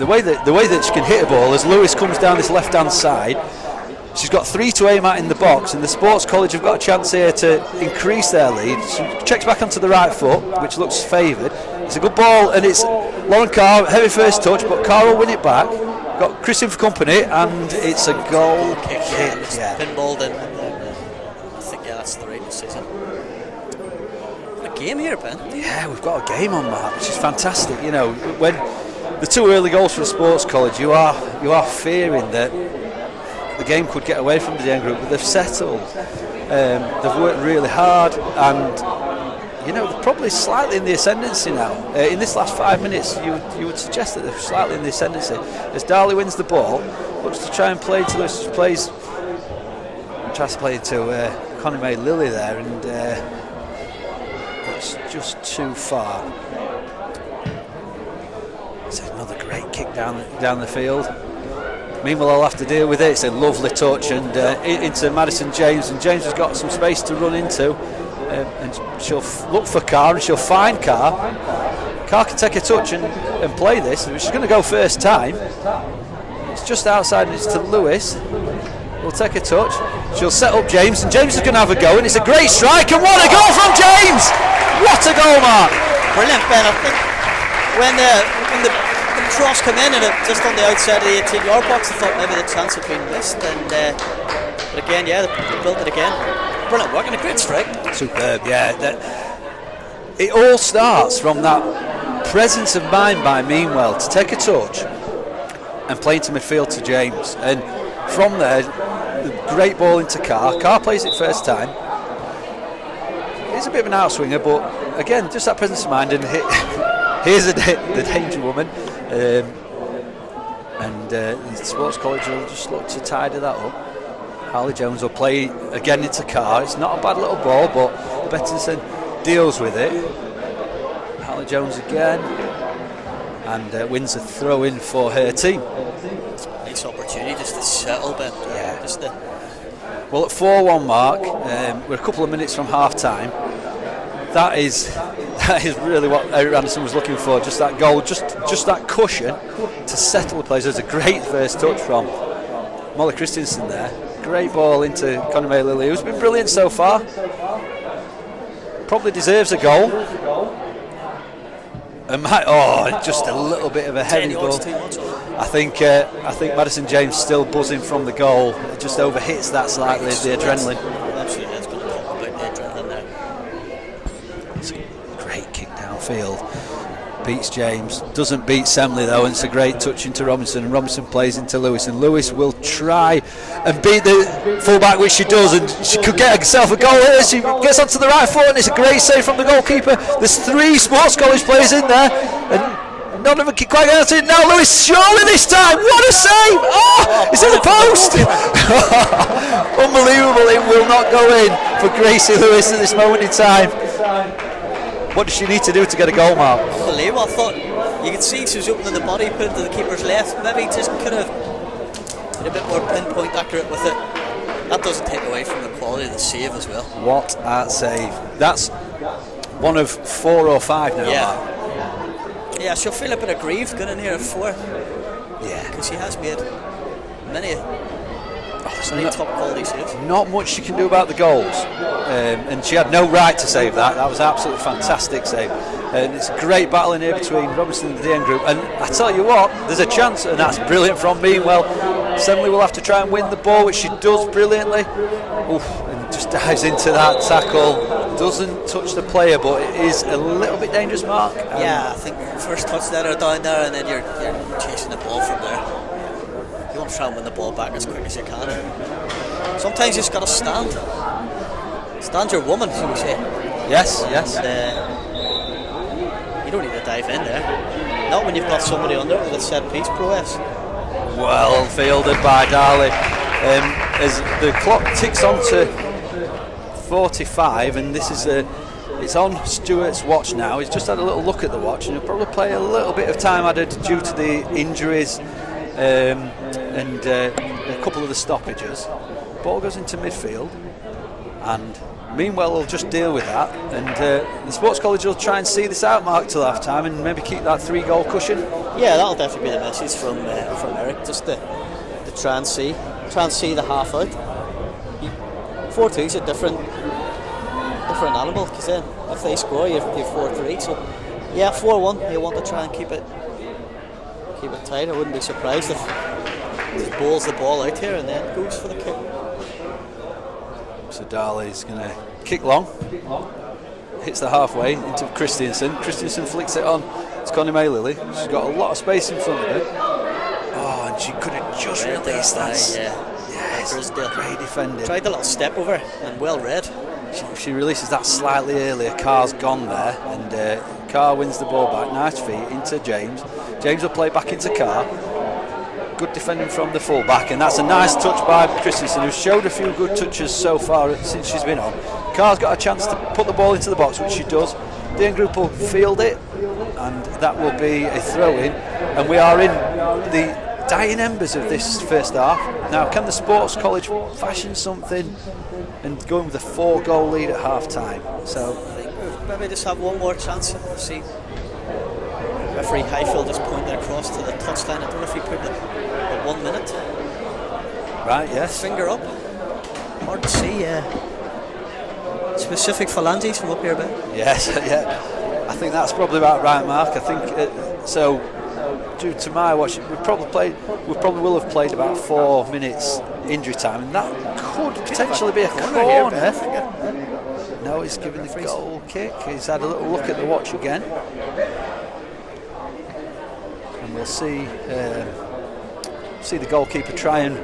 way that she can hit a ball as Lewis comes down this left hand side. She's got 3 to aim at in the box, and the Sports College have got a chance here to increase their lead. She checks back onto the right foot, which looks favoured. It's a good ball, and it's Lauren Carr, heavy first touch, but Carr will win it back. Got Christian for company, and it's a goal kick. Pinballed in. I think that's the right decision. What a game here, Ben. Yeah, we've got a game on, Mark, which is fantastic. When the 2 early goals for the Sports College, you are fearing that the game could get away from the DN group, but they've settled. They've worked really hard, and they're probably slightly in the ascendancy now. In this last 5 minutes, you would suggest that they're slightly in the ascendancy. As Darley wins the ball, looks to try and play to Lewis, tries to play into Connie May Lilly there, and it's just too far. It's another great kick down the field. Meanwhile, I'll have to deal with it. It's a lovely touch, and into Madison James, and James has got some space to run into, and she'll look for Carr, and she'll find Carr. Carr can take a touch and play this. She's going to go first time. It's just outside and it's to Lewis. We'll take a touch. She'll set up James, and James is going to have a go, and it's a great strike, and what a goal from James! What a goal, Mark! Brilliant, Ben. I think when the cross came in and it just on the outside of the 18-yard box, I thought maybe the chance had been missed, and but again, yeah, they built it again. Brilliant work and a great strike. Superb, yeah. It all starts from that presence of mind by Meanwell to take a touch and play into midfield to James, and from there, the great ball into Carr. Carr plays it first time. He's a bit of an outswinger, but again, just that presence of mind, and here's the danger woman, and the Sports College will just look to tidy that up. Harley Jones will play again into Carr. It's not a bad little ball, but Bettinson deals with it. Harley Jones again, and wins a throw in for her team. Nice opportunity just to settle, Ben. Yeah. Well, at 4-1, Mark, we're a couple of minutes from half time. That is really what Eric Anderson was looking for. Just that goal, just that cushion to settle the place. There's a great first touch from Molly Christensen there. Great ball into Connie May Lilly, who's been brilliant so far. Probably deserves a goal. And just a little bit of a heavy ball. I think Madison James still buzzing from the goal. It just overhits that slightly, the adrenaline. Absolutely, it's going to talk about the adrenaline there. It's a great kick downfield. Beats James, doesn't beat Semley though, and it's a great touch into Robinson, and Robinson plays into Lewis, and Lewis will try and beat the fullback, which she does, and she could get herself a goal here. She gets onto the right foot, and it's a great save from the goalkeeper. There's 3 Sports College players in there, and none of them can quite get out to it. Now Lewis, surely this time, what a save! Oh, it's in the post! Unbelievable, it will not go in for Gracie Lewis at this moment in time. What does she need to do to get a goal, Mark? Unbelievable. I thought you could see she was opening the body, put it to the keeper's left. Maybe just could have been a bit more pinpoint accurate with it. That doesn't take away from the quality of the save as well. What a save. That's one of 4 or 5 now, yeah. Mark. Yeah, she'll feel a bit aggrieved going in here at 4. Yeah. Because she has made many top quality saves. Not much she can do about the goals, and she had no right to save that. That was an absolutely fantastic save, and it's a great battle in here between Robinson and the DN group, and I tell you what, there's a chance, and that's brilliant from Meanwell. Semley will have to try and win the ball, which she does brilliantly. Oof, and just dives into that tackle, doesn't touch the player, but it is a little bit dangerous, Mark. Yeah, I think first touch there or down there, and then you're chasing the ball from there. You want to try and win the ball back as quick as you can. Sometimes you just got to stand. Stand your woman, shall we say. Yes. And, you don't need to dive in there. Not when you've got somebody under with a set piece prowess. Well fielded by Darley. As the clock ticks on to 45, and this is it's on Stuart's watch now. He's just had a little look at the watch, and he'll probably play a little bit of time added due to the injuries and a couple of the stoppages. Ball goes into midfield, and Meanwell will just deal with that, and the Sports College will try and see this out, Mark, till half time, and maybe keep that 3-goal cushion. Yeah, that'll definitely be the message from Eric, just to try and see the half out. 4-2 is a different animal, because then if they score, you've 4-3. So yeah, 4-1, you want to try and keep it tight. I wouldn't be surprised if he bowls the ball out here and then goes for the kick. So Darley's going to kick long, hits the halfway into Christensen. Christensen flicks it on to Connie May Lilly. She's got a lot of space in front of her. Oh, and she could have just released that. Yes, great defending. Tried a little step over and well read. She releases that slightly earlier. Carr's gone there, and Carr wins the ball back. Nice feet into James. James will play back into Carr. Good defending from the full-back, and that's a nice touch by Christensen, who's showed a few good touches so far since she's been on. Carr's got a chance to put the ball into the box, which she does. The end group will field it, and that will be a throw-in, and we are in the dying embers of this first half. Now, can the Sports College fashion something and go in with a 4-goal lead at half-time? So I think we'll maybe just have one more chance to see Referee Highfield just pointed across to the touchline. I don't know if he put it at 1 minute. Right, yes. Finger up. Hard to see. Specific phalanges from up here, Ben. Yes, yeah. I think that's probably about right, Mark. I think so. Due to my watch, we probably will have played about 4 minutes injury time, and that could potentially be a corner. No, he's giving the goal kick. He's had a little look at the watch again, and we'll see the goalkeeper try and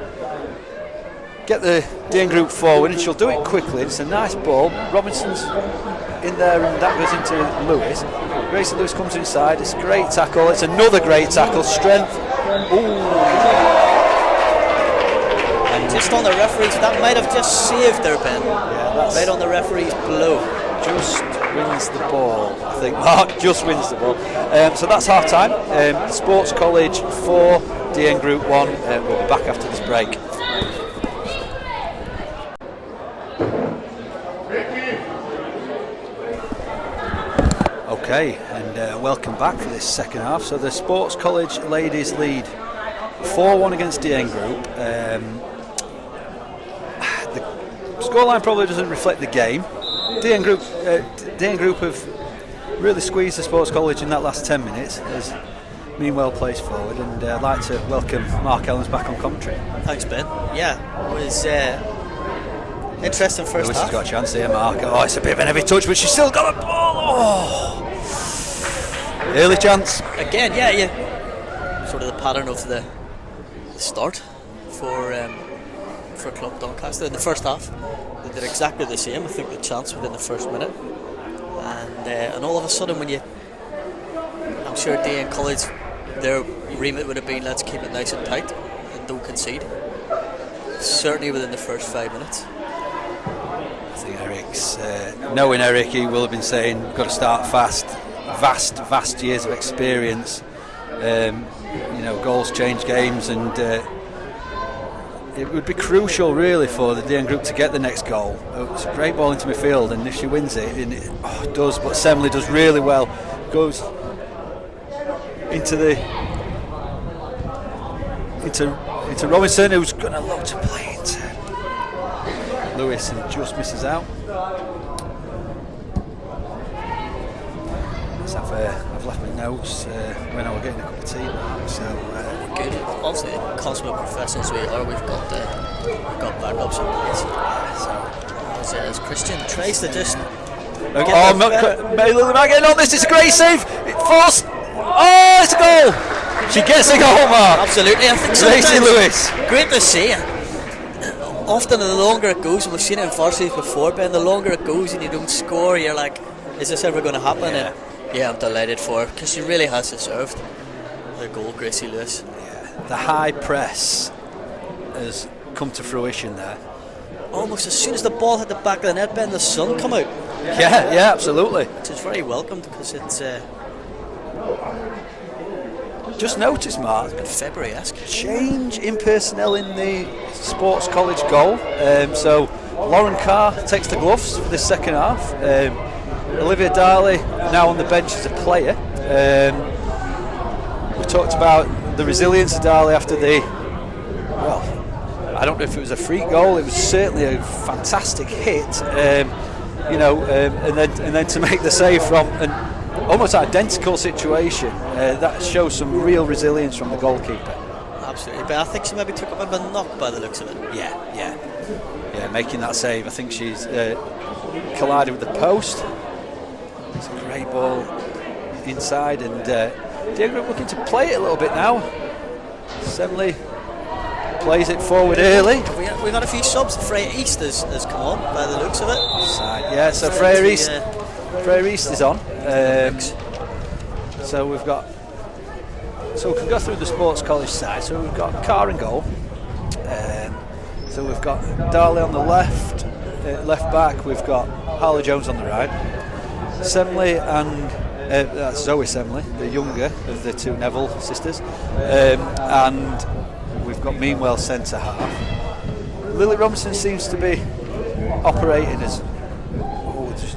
get the DN group forward, and she'll do it quickly. It's a nice ball. Robinson's in there, and that goes into Lewis. Gracie Lucas comes inside. It's a great tackle. It's another great tackle. Strength. Ooh. And just on the referees, that might have just saved their Ben. Yeah, that's right on the referee's blow. Just wins the ball. I think Mark just wins the ball. So that's half time. Sports College 4, DN Group 1. We'll be back after this break. Okay, and welcome back for this second half. So the Sports College Ladies lead 4-1 against DN Group. The scoreline probably doesn't reflect the game. DN Group have really squeezed the Sports College in that last 10 minutes as Meanwell plays forward, and I'd like to welcome Mark Ellens back on commentary. Thanks, Ben. Yeah, it was interesting first Lewis half. has got a chance here, Mark. Oh, it's a bit of a heavy touch, but she's still got a ball. Oh. Early chance. Again, yeah. Sort of the pattern of the start for Club Doncaster in the first half. They did exactly the same. I think the chance within the first minute, and all of a sudden, when I'm sure DN College, their remit would have been, let's keep it nice and tight and don't concede. Certainly within the first 5 minutes. I think Eric's, knowing Eric, he will have been saying, we've got to start fast. Vast years of experience. Goals change games, and it would be crucial really for the DN group to get the next goal. It's a great ball into midfield, and if she wins it, and it does, but Semley does really well. Goes into Robinson, who's going to look to play into Lewis, and just misses out. I've left my notes when I was getting a cup of tea, so good. Obviously, consummate professionals we are. We've got backups in place. So as Christian tries to just. Lily getting on this. It's a great save. It forced. Oh, it's a goal. She gets a goal, Mark. Absolutely. I think Gracie Lucas. Great to see. Often, the longer it goes, and we've seen it in varsities before, Ben, the longer it goes and you don't score, you're like, is this ever going to happen? Yeah. And I'm delighted for her because she really has deserved the goal, Gracie Lucas. Yeah. The high press has come to fruition there. Almost as soon as the ball hit the back of the net, Ben, the sun come out. Yeah, absolutely. Which is very welcomed because it's just notice, Mark, February-esque change in personnel in the Sports College goal. So Lauren Carr takes the gloves for this second half. Olivia Darley now on the bench as a player. We talked about the resilience of Darley after I don't know if it was a free goal. It was certainly a fantastic hit. And then to make the save from an almost identical situation, that shows some real resilience from the goalkeeper. Absolutely, but I think she maybe took a bit of a knock by the looks of it. Yeah, making that save. I think she's collided with the post. It's a great ball inside, and Diego looking to play it a little bit now. Semley plays it forward early. We've had a few subs. Freya East has come on by the looks of it. Offside, yeah. So Freya East is on. So we can go through the Sports College side. So we've got Carr in goal. So we've got Darley on the left back. We've got Harley Jones on the right. Semley and that's Zoe Semley, the younger of the two Neville sisters, and we've got Meanwell centre half. Lily Robinson seems to be operating as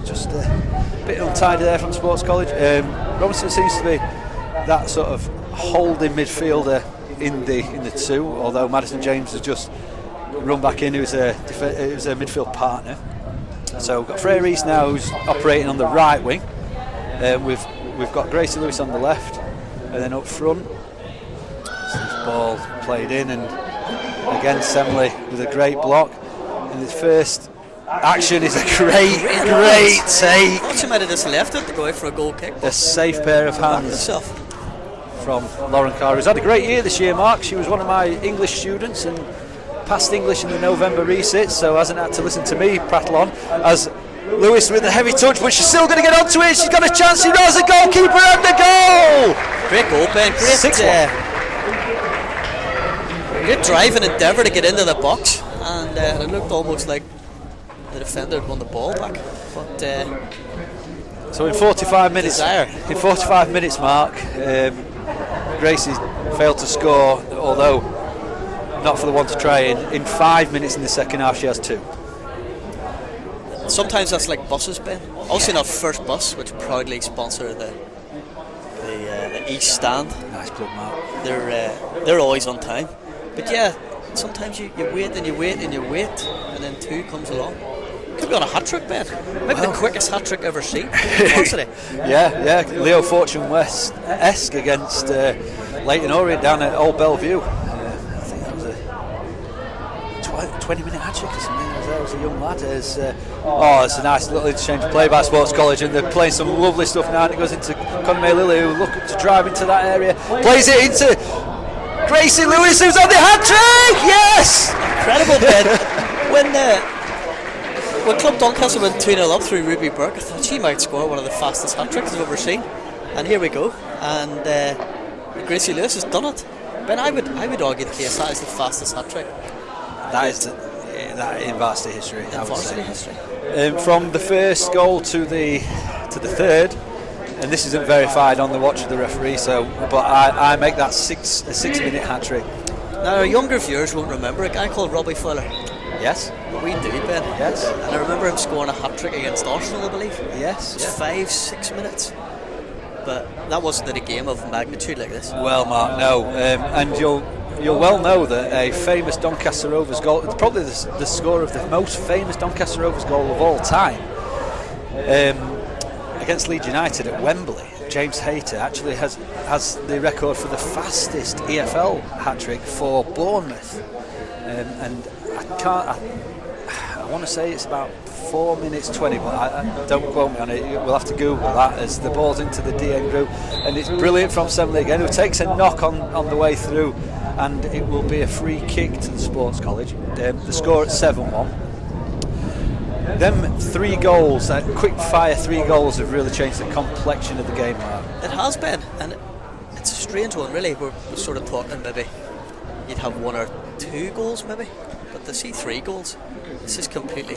just a bit untidy there from Sports College. Robinson seems to be that sort of holding midfielder in the two, although Madison James has just run back in, who's a midfield partner. So we've got Freya Reese now, who's operating on the right wing. We've got Gracie Lucas on the left, and then up front, this ball played in, and again Semley with a great block. And his first action is a great take. I thought she might have just left it to go out for a goal kick. A safe pair of hands from Lauren Carr, who's had a great year this year, Mark. She was one of my English students and passed English in the November resits, so hasn't had to listen to me prattle on. As Lewis with a heavy touch, but she's still going to get onto it. She's got a chance. She knows the goalkeeper and the goal. Great goal, Ben. Great drive and endeavour to get into the box, and it looked almost like the defender had won the ball back. But so in 45 minutes, Mark, Gracie failed to score, although not for the one to try. In 5 minutes in the second half, she has two. Sometimes that's like buses, Ben. Also in our first bus, which proudly sponsor the East Stand. Nice plug, Mark. They're always on time. But yeah, sometimes you wait and you wait and you wait, and then two comes along. Could be on a hat-trick, Ben. Maybe the quickest hat-trick ever seen. Varsity. Yeah. Leo Fortune West-esque against Leighton Orient down at Old Bellevue. I think that was a 20-minute hat-trick or something. There was a young lad. It's a nice little interchange of play by Sports College, and they're playing some lovely stuff now. And it goes into Conor May Lilly, who look to drive into that area, plays it into Gracie Lewis, who's on the hat-trick. Yes, incredible, Ben. When Club Doncaster went 2-0 up through Ruby Burke, I thought she might score one of the fastest hat-tricks I've ever seen, and here we go. And Gracie Lewis has done it. Ben, I would argue the case that is the fastest hat-trick. That is that in varsity history. From the first goal to the third, and this isn't verified on the watch of the referee. But I make that a 6-minute hat-trick. Now our younger viewers won't remember a guy called Robbie Fuller. Yes. But we do, Ben. Yes. And I remember him scoring a hat-trick against Arsenal, I believe. Yes. It was 5-6 minutes. But that wasn't in a game of magnitude like this. Well, Mark, no. And you'll well know that a famous Doncaster Rovers goal, probably the score of the most famous Doncaster Rovers goal of all time, against Leeds United at Wembley, James Hayter actually has the record for the fastest EFL hat-trick for Bournemouth. And I want to say it's about 4 minutes 20, but I don't quote me on it. We'll have to Google that as the ball's into the DN group, and it's brilliant from Semley again, who takes a knock on the way through, and it will be a free kick to the Sports College. The score at 7-1. Them 3 goals, that quick fire 3 goals, have really changed the complexion of the game, Mark. It has been, and it's a strange one, really. We're sort of talking maybe you'd have 1 or 2 goals, maybe, but to see 3 goals, this is completely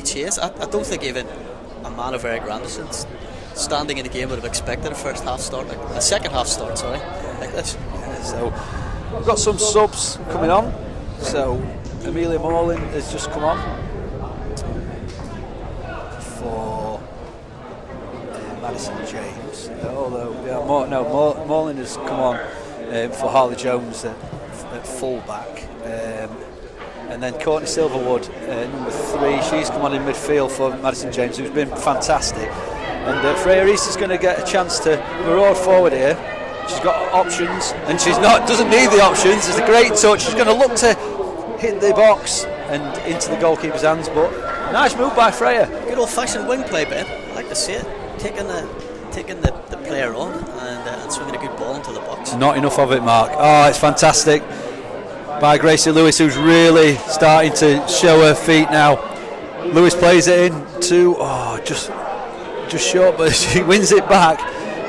changed. I don't think even a man of Eric Randerson's standing in the game would have expected a second half start, like this. Yeah, so we've got some subs coming on. So Amelia Morlin has just come on for Madison James. Morlin has come on for Harley Jones at full-back. And then Courtney Silverwood, number 3, she's come on in midfield for Madison James, who's been fantastic. And Freya Reese is going to get a chance to maraud forward here. She's got options, and doesn't need the options. It's a great touch. She's going to look to hit the box and into the goalkeeper's hands, but nice move by Freya. Good old-fashioned wing play, Ben. I like to see it. Taking the player on and swinging a good ball into the box. Not enough of it, Mark. Oh, it's fantastic by Gracie Lewis, who's really starting to show her feet now. Lewis plays it in to just short, but she wins it back.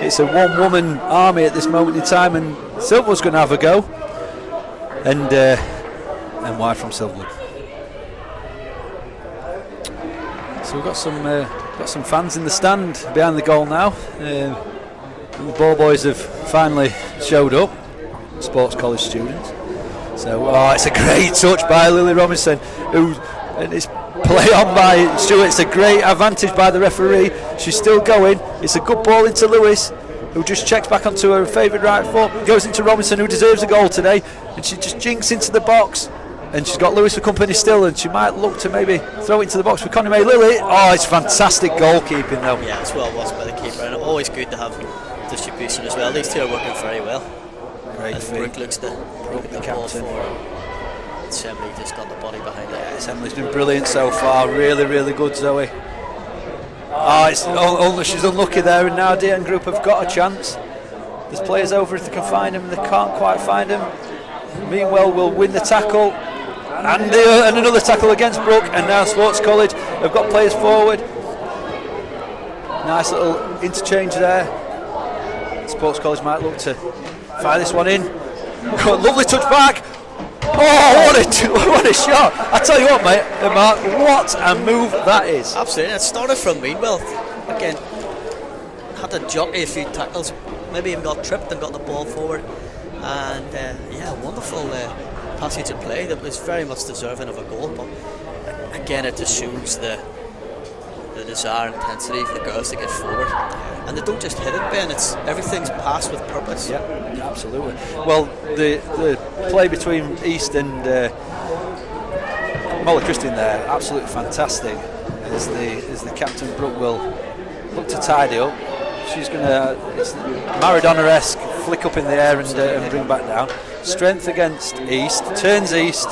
It's a one-woman army at this moment in time, and Silverwood's going to have a go, and wide from Silverwood. So we've got some fans in the stand behind the goal now. The ball boys have finally showed up, Sports College students. So it's a great touch by Lily Robinson, and it's Play on by Stewart. It's a great advantage by the referee. She's still going. It's a good ball into Lewis, who just checks back onto her favourite right foot. Goes into Robinson, who deserves a goal today. And she just jinks into the box. And she's got Lewis for company still, and she might look to maybe throw it into the box for Connie May Lilly. Oh, it's fantastic goalkeeping though. Yeah, it's well watched by the keeper, and always good to have distribution as well. These two are working very well. Great As feat. Brooke looks to Brooke, the captain. Emily just got the body behind it. Yes, Emily's been brilliant so far. Really, really good, Zoe. Oh, it's only she's unlucky there, and now DN Group have got a chance. There's players over if they can find them, they can't quite find them. Meanwhile, we'll win the tackle. And another tackle against Brooke, and now Sports College have got players forward. Nice little interchange there. Sports College might look to fire this one in. Lovely touch back. Oh, what a shot! I tell you what, mate, Mark, what a move that is. Absolutely, it started from Meanwell. Again, had to jockey a few tackles, maybe even got tripped and got the ball forward. And yeah, wonderful passage of play that was very much deserving of a goal. But again, it just shows the desire and intensity for the girls to get forward. And they don't just hit it, Ben, everything's passed with purpose. Yeah, absolutely. Well, the play between East and Molly Christian there, absolutely fantastic. As the captain Brooke will look to tidy up. She's going to Maradona-esque flick up in the air and bring back down. Strength against East, turns East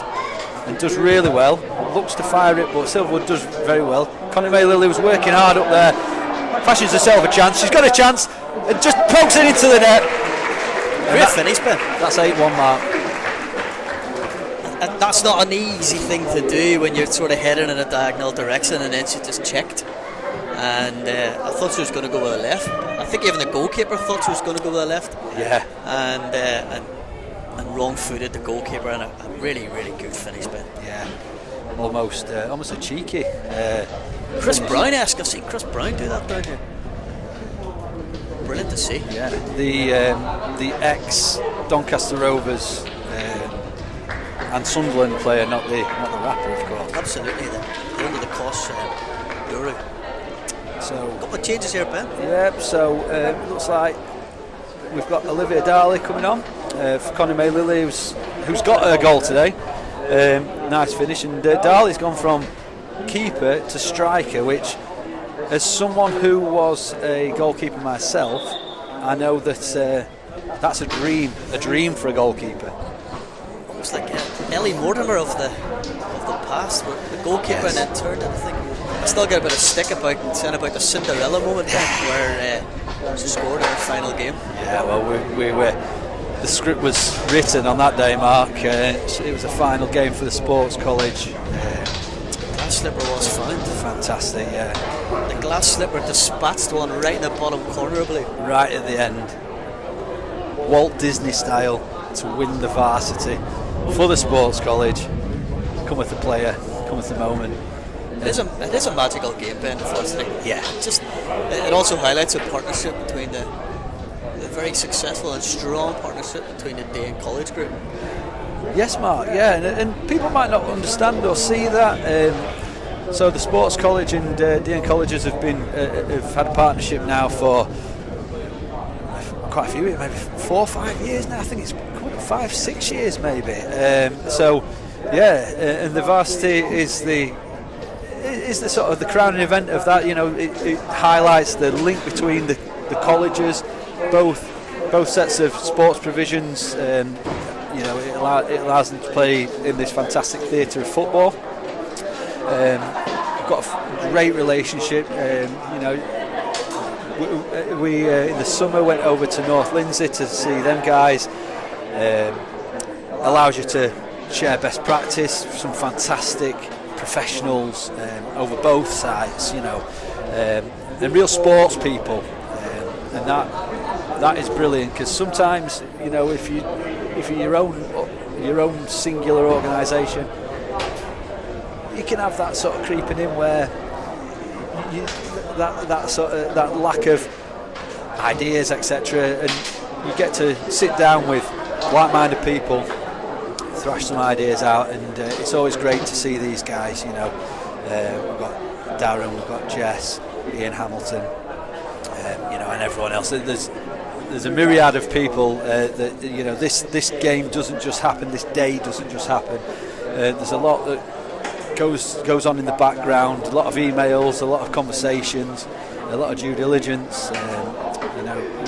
and does really well. Looks to fire it, but Silverwood does very well. Connie May Lilly was working hard up there, fashions herself a chance. She's got a chance and just pokes it into the net. Great finish, Ben. That's 8-1, Mark. And that's not an easy thing to do when you're sort of heading in a diagonal direction, and then she just checked. And I thought she was going to go with the left. I think even the goalkeeper thought she was going to go with the left. Yeah. And wrong-footed the goalkeeper, and a really, really good finish, Ben. Yeah. Almost a cheeky. Chris Brown-esque. I've seen Chris Brown do that down here. Brilliant to see. Yeah. The ex Doncaster Rovers and Sunderland player, not the rapper, of course. Absolutely. The under the cost guru. So a couple of changes here, Ben. Yep. So it looks like we've got Olivia Darley coming on for Connie May Lilly, who's got a goal today. Nice finish, and Darley's gone from keeper to striker, which, as someone who was a goalkeeper myself, I know that that's a dream for a goalkeeper. Almost like Ellie Mortimer of the past, where the goalkeeper and then turned. And I think I still get a bit of stick about saying about the Cinderella moment where she scored in her final game. Yeah, well, we were. The script was written on that day, Mark. It was a final game for the Sports College. Glass slipper was found. Fantastic, yeah. The glass slipper dispatched one right in the bottom corner, I believe. Right at the end. Walt Disney style to win the varsity for the Sports College. Come with the player, come with the moment. It is a magical game, Ben, unfortunately. Yeah. It also highlights a partnership between the very successful and strong partnership between the day and college group. Yes, Mark. Yeah, and people might not understand or see that. So the Sports College and DN Colleges have had a partnership now for quite a few years, maybe 4 or 5 years now. I think it's 5-6 years maybe. So yeah, and the varsity is the sort of the crowning event of that. You know, it highlights the link between the colleges. Both sets of sports provisions, you know, it allows them to play in this fantastic theatre of football. We've got a great relationship. You know, we in the summer went over to North Lindsay to see them guys. Allows you to share best practice. Some fantastic professionals over both sides. You know, and real sports people, and that is brilliant, because sometimes, you know, if you're your own singular organisation, you can have that sort of creeping in where that lack of ideas, etc., and you get to sit down with like-minded people, thrash some ideas out, and it's always great to see these guys, you know, We've got Darren, we've got Jess, Ian Hamilton, and everyone else. There's a myriad of people that this game doesn't just happen. This day doesn't just happen. There's a lot that goes on in the background. A lot of emails, a lot of conversations, a lot of due diligence. We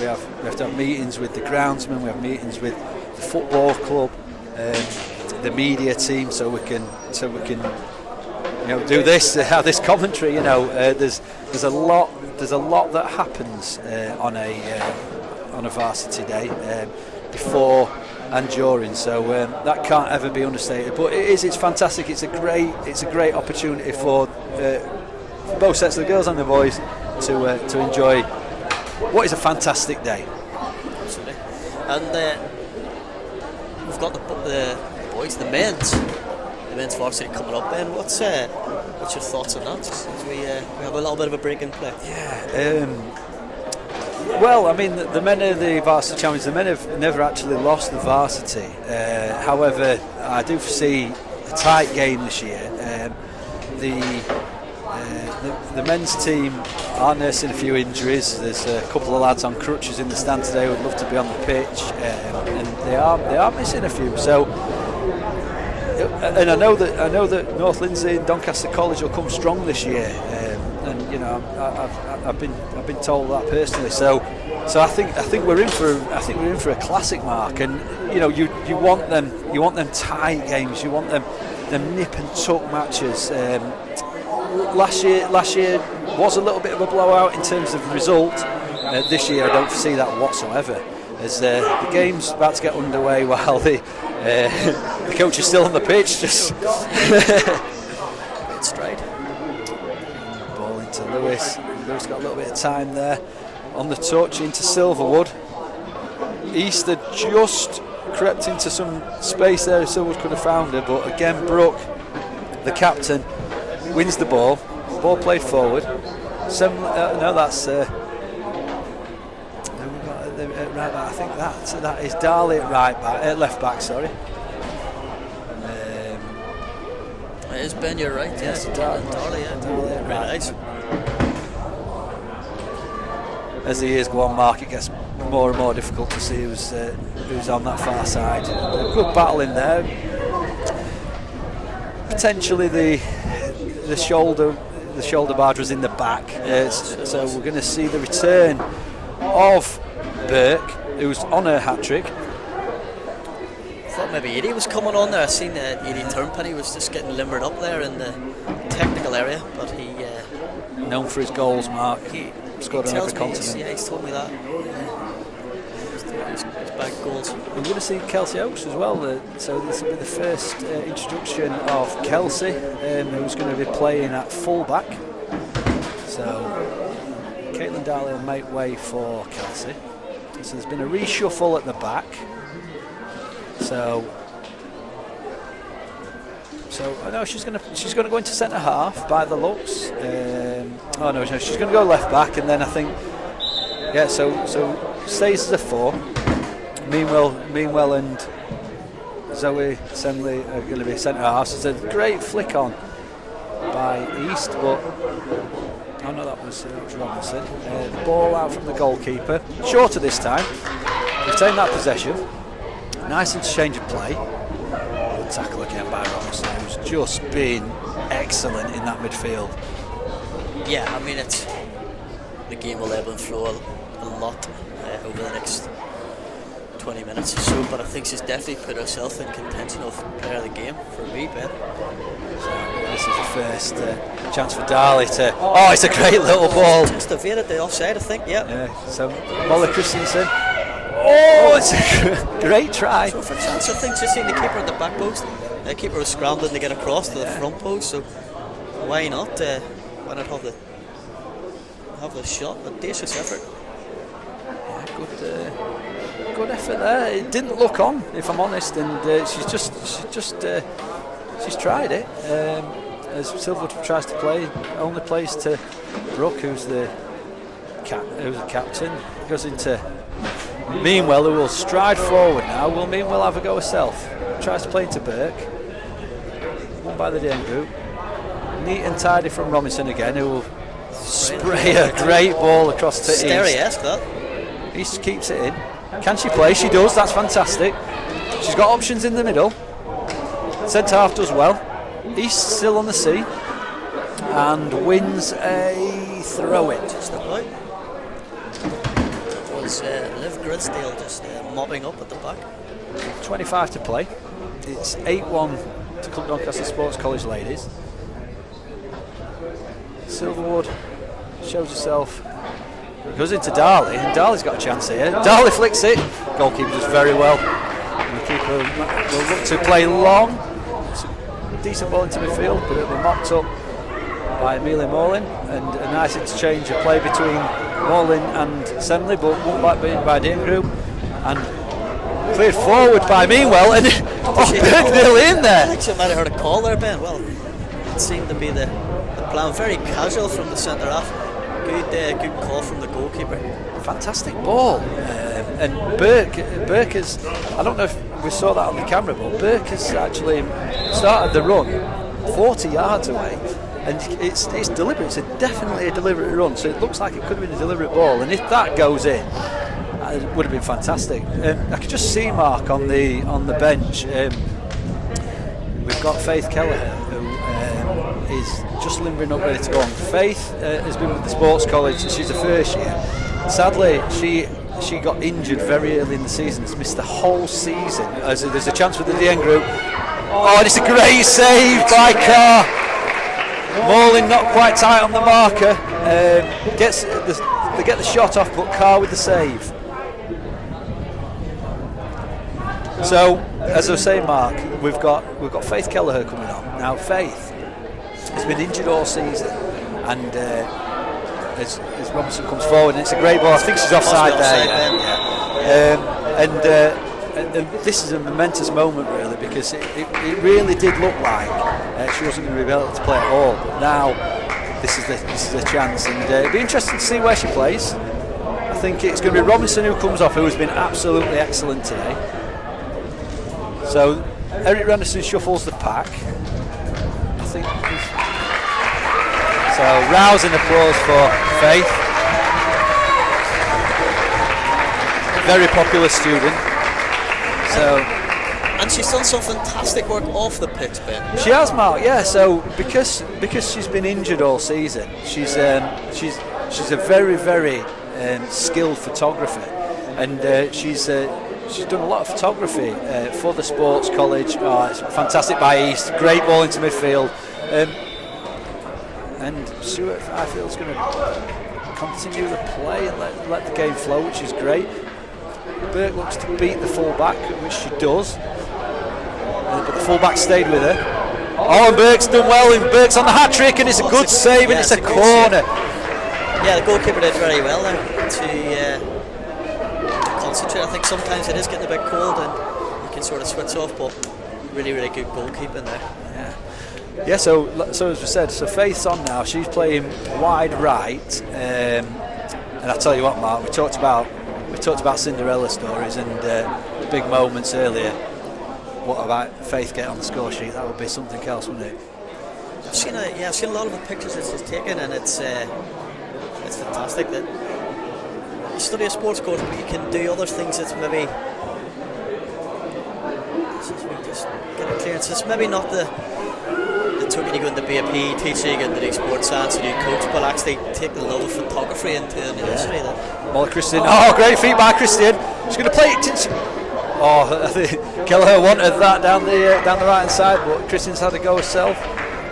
have to have meetings with the groundsman. We have meetings with the football club, the media team, so we can do this commentary. There's a lot that happens on a varsity day before and during, so that can't ever be understated. But it's fantastic. It's a great opportunity for both sets of the girls and the boys to enjoy what is a fantastic day. Absolutely. And we've got the boys, the men's varsity coming up. Ben, what's your thoughts on that? As we have a little bit of a break in play. Yeah. Well, I mean, the men are the varsity champions. The men have never actually lost the varsity. However, I do foresee a tight game this year. The men's team are nursing a few injuries. There's a couple of lads on crutches in the stand today who would love to be on the pitch, and they are missing a few. So, and I know that North Lindsay and Doncaster College will come strong this year. I've been told that personally. So I think we're in for a classic, Mark. And you want them tight games. You want them nip and tuck matches. Last year was a little bit of a blowout in terms of result. This year I don't foresee that whatsoever, as the game's about to get underway while the coach is still on the pitch. Just Great stride. Ball into Lewis. Lewis got a little bit of time there on the touch into Silverwood. Easter just crept into some space there. Silverwood could have found her, but again Brooke, the captain, wins the ball. Ball played forward. That's we've got right back. I think that is Darley at left back. Sorry. It is Ben. You're right. Yes, Darley. Yeah, very nice. As the years go on, Mark, it gets more and more difficult to see who's on that far side. A good battle in there. Potentially the shoulder barge was in the back, so we're going to see the return of Burke, who's on her hat-trick. I thought maybe Edie was coming on there. I seen Edie Turnpenny was just getting limbered up there in the technical area, but he known for his goals, Mark. He scored on every continent. Yeah, he's told me that. His back goals. We're going to see Kelsey Oakes as well. So this will be the first introduction of Kelsey, who's going to be playing at full-back. So Caitlin Darley will make way for Kelsey. So there's been a reshuffle at the back. So I know she's going to go into centre half by the looks. She's going to go left back, and then I think so stays as a 4. Meanwhile and Zoe Senley are going to be centre half. So it's a great flick on by East, but that was Robinson. The ball out from the goalkeeper, shorter this time. Retain that possession. Nice interchange of play. Good tackle again by Robinson, who's just been excellent in that midfield. Yeah, I mean the game will ebb and flow a lot over the next 20 minutes or so, but I think she's definitely put herself in contention of player of the game for me, Ben. So this is the first chance for Darley to. Oh, it's a great little ball. Just evaded the offside, I think. Yeah. So Molly Christensen. Oh, it's a great try. So for chance, I think just seeing the keeper at the back post. The keeper was scrambling to get across to the front post, so why not? Why not have the shot? Audacious effort. Yeah, good effort there. It didn't look on, if I'm honest, and she's tried it. As Silverwood tries to play, only plays to Brooke, who's the captain. Goes into Meanwell, who will stride forward now. Will Meanwell have a go herself? Tries to play into Burke. Won by the Dane group. neat and tidy from Robinson again, who will spray a great ball across to East. Stereo-esque, that. East keeps it in. Can she play? She does. That's fantastic. She's got options in the middle. Centre half does well. East still on the sea and wins a throw-in. Just about. It was Liv Gridsdale just mopping up at the back. 25 to play. It's 8-1 to Club Doncaster Sports College Ladies. Silverwood shows herself. It goes into Darley, and Darley's got a chance here. Darley flicks it. Goalkeeper does very well. The keeper will look to play long. It's a decent ball into midfield, but it'll be mopped up by Amelia Morlin, and a nice exchange of play between Morlin and Semley, but won back by Dingrove, and cleared forward by Meanwell, and Burke nearly in there. I think she might have heard a call there, Ben. Well, it seemed to be the plan. Very casual from the centre half. Good call from the goalkeeper. Fantastic ball, and Burke has, I don't know if we saw that on the camera, but Burke has actually started the run 40 yards away, and it's deliberate. It's definitely a deliberate run, so it looks like it could have been a deliberate ball, and if that goes in, it would have been fantastic. I could just see Mark on the bench. We've got Faith Kelleher, who is just limbering up, ready to go on. Faith has been with the sports college since she's a first year. Sadly, she got injured very early in the season. It's missed the whole season. As there's a chance for the DN group. Oh, and it's a great save by Carr. Morlin not quite tight on the marker. They get the shot off, but Carr with the save. So, as I was saying, Mark, we've got Faith Kelleher coming on now. Faith has been injured all season, and as Robinson comes forward, and it's a great ball. I think she's offside there. And this is a momentous moment, really, because it really did look like she wasn't going to be able to play at all. But now this is the chance, and it'll be interesting to see where she plays. I think it's going to be Robinson who comes off, who has been absolutely excellent today. So Eric Randerson shuffles the pack. I think. So rousing applause for Faith. Very popular student. So, and she's done some fantastic work off the pitch, Ben. She has, Mark. Yeah. So because she's been injured all season, she's a very skilled photographer, and she's done a lot of photography for the sports college. Oh, it's fantastic by East. Great ball into midfield. And Stuart, I feel, is going to continue the play and let the game flow, which is great. Burke looks to beat the full-back, which she does. But the full-back stayed with her. Oh, and Burke's done well, and Burke's on the hat-trick, and it's a good save, and it's a corner. Yeah, the goalkeeper did very well there to concentrate. I think sometimes it is getting a bit cold, and you can sort of switch off, but really good goalkeeping there. Yeah, so as we said, so Faith's on now. She's playing wide right, and I tell you what, Mark, we talked about Cinderella stories and big moments earlier. What about Faith getting on the score sheet? That would be something else, wouldn't it? I've seen a lot of the pictures that she's taken, and it's fantastic that you study a sports course, but you can do other things that's maybe. Just get a clearance. It's maybe not the token you go into be a PE teacher, you go into do sports science, you do coach, but actually take the love of photography into an industry. Molly Christian, great feet by Christian. She's going to play it. I think Kelleher wanted that down the right hand side, but Christian's had to go herself,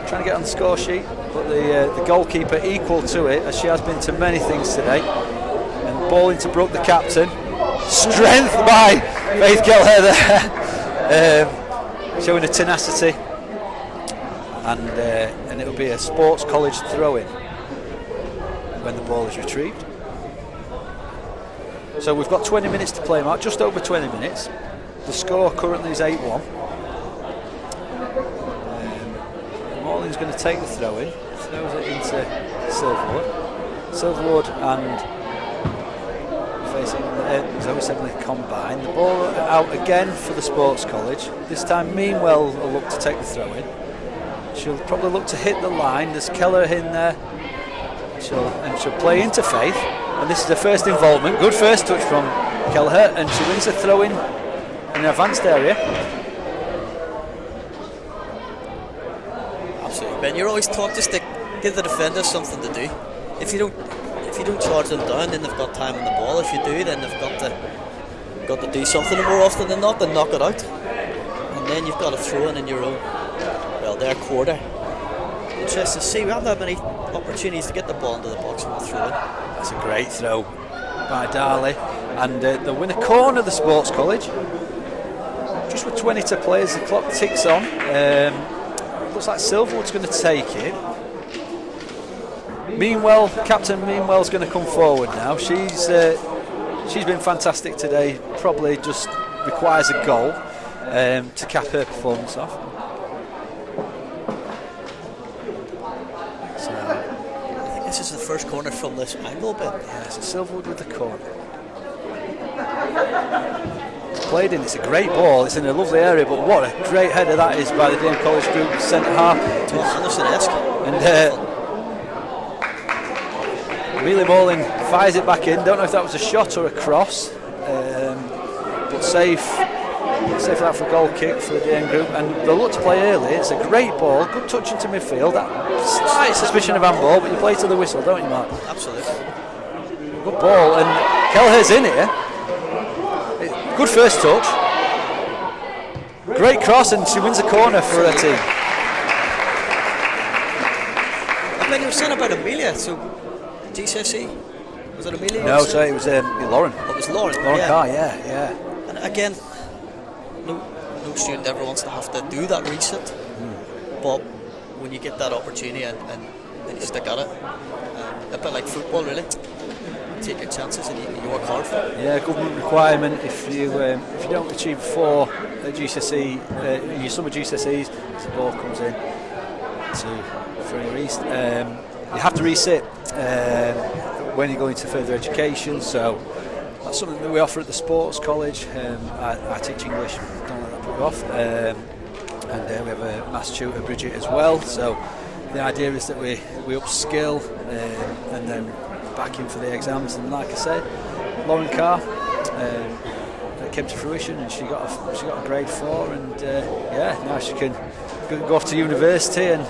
trying to get on the score sheet. But the goalkeeper equal to it, as she has been to many things today. And ball into Brooke, the captain. Strength by Faith Kelleher there, showing a tenacity. And it'll be a sports college throw-in when the ball is retrieved. So we've got 20 minutes to play, Mark, just over 20 minutes. The score currently is 8-1. Morley's going to take the throw-in, throws it into Silverwood. Silverwood and facing Zoe Semley combine. The ball out again for the sports college. This time Meanwell will look to take the throw-in. She'll probably look to hit the line. There's Keller in there. She'll play into Faith, and this is her first involvement. Good first touch from Kelleher, and she wins the throw in an advanced area. Absolutely, Ben. You're always taught just to give the defenders something to do. If you don't charge them down, then they've got time on the ball. If you do, then they've got to do something, and more often than not, they knock it out. And then you've got to throw in your own, their quarter. Interesting to see, we haven't had many opportunities to get the ball into the box and throw in. That's a great throw by Darley, and they'll win a corner of the Sports College. Just with 20 to play as the clock ticks on. Looks like Silverwood's going to take it. Captain Meanwell's going to come forward now. She's been fantastic today. Probably just requires a goal to cap her performance off. So I think this is the first corner from this angle, Ben. Yeah, so Silverwood with the corner. It's played in. It's a great ball. It's in a lovely area, but what a great header that is by the Dean College group centre half. Tom Anderson-esque. And Amelia Morling fires it back in. Don't know if that was a shot or a cross, but safe that for a goal kick for the DN group. And they'll look to play early. It's a great ball, good touch into midfield. That slight suspicion of handball, but you play to the whistle, don't you, Mark? Absolutely. Good ball, and Kelleher's in here. Good first touch. Great cross, and she wins a corner for her team. I mean, you were saying about Amelia, so GCSE, was it Amelia? No, sorry, it was Lauren. Oh, it was Lauren. Lauren Carr, yeah. And again, no student ever wants to have to do that reset, but when you get that opportunity and you stick at it, a bit like football, really. Take your chances and you work hard for it. Yeah, government requirement. If you don't achieve 4 GCSE, your summer GCSEs, the ball comes in for your East. You have to resit when you go into further education. So that's something that we offer at the Sports College. I teach English. Don't let that put you off. And we have a maths tutor, Bridget, as well. So the idea is that we upskill and then back in for the exams, and like I said, Lauren Carr, that came to fruition, and she got a grade 4, and now she can go off to university and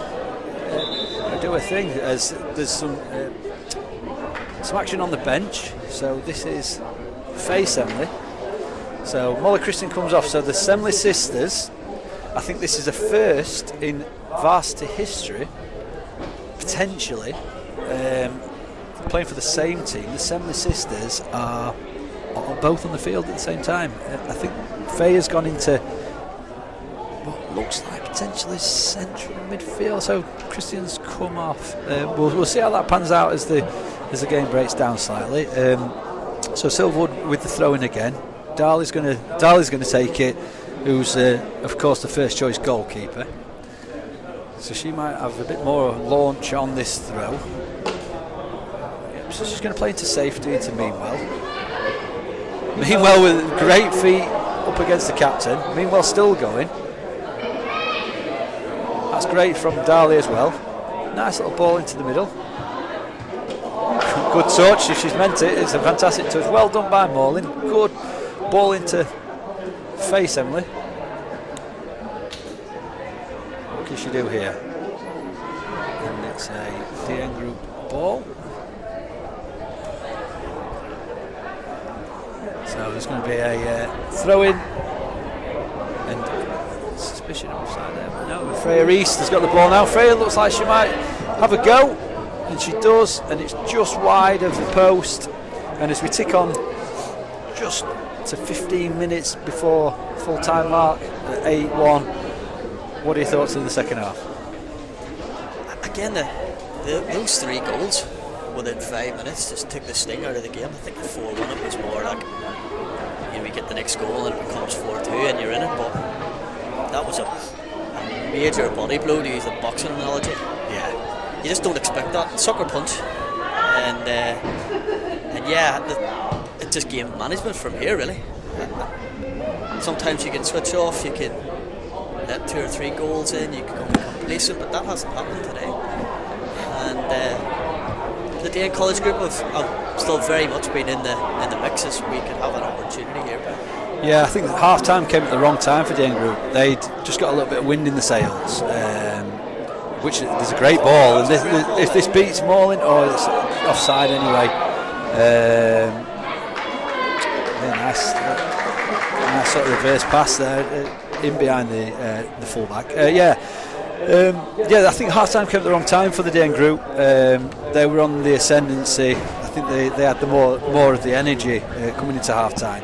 do her thing. As there's some action on the bench, so this is Faye Semley. So Molly Christian comes off. So the Semley sisters, I think this is a first in varsity history, potentially. Playing for the same team. The Semley sisters are both on the field at the same time. I think Faye has gone into what looks like potentially central midfield. So Christian's come off. We'll see how that pans out as the game breaks down slightly. So Silverwood with the throw in again. Darley's going to take it. Who's of course the first choice goalkeeper. So she might have a bit more launch on this throw. So she's going to play into safety, into Meanwell. Meanwell with great feet up against the captain. Meanwell still going. That's great from Darley as well. Nice little ball into the middle. Good touch if she's meant it. It's a fantastic touch. Well done by Morlin. Good ball into Faye Semley. What can she do here? And it's a DN group ball. So there's going to be a throw-in, and suspicion of offside there, but no. Freya East has got the ball now. Freya looks like she might have a go, and she does, and it's just wide of the post. And as we tick on just to 15 minutes before full-time mark at 8-1, what are your thoughts in the second half? Again, those 3 goals within 5 minutes just took the sting out of the game. I think the 4-1 it was more like, we get the next goal and it becomes 4-2 and you're in it, but that was a major body blow, to use the boxing analogy. Yeah, you just don't expect that. Sucker punch, and it's just game management from here, really. Sometimes you can switch off, you can let 2 or 3 goals in, you can come replace him, but that hasn't happened today. And the Dane College group have still very much been in the mix as we could have an opportunity here. Yeah, I think that half time came at the wrong time for Dane group. They'd just got a little bit of wind in the sails, which there's a great ball, and if this beats Morlin, it's offside anyway. Nice sort of reverse pass there, in behind the fullback. I think half time came at the wrong time for the Dane group. They were on the ascendancy. I think they had more of the energy coming into half time.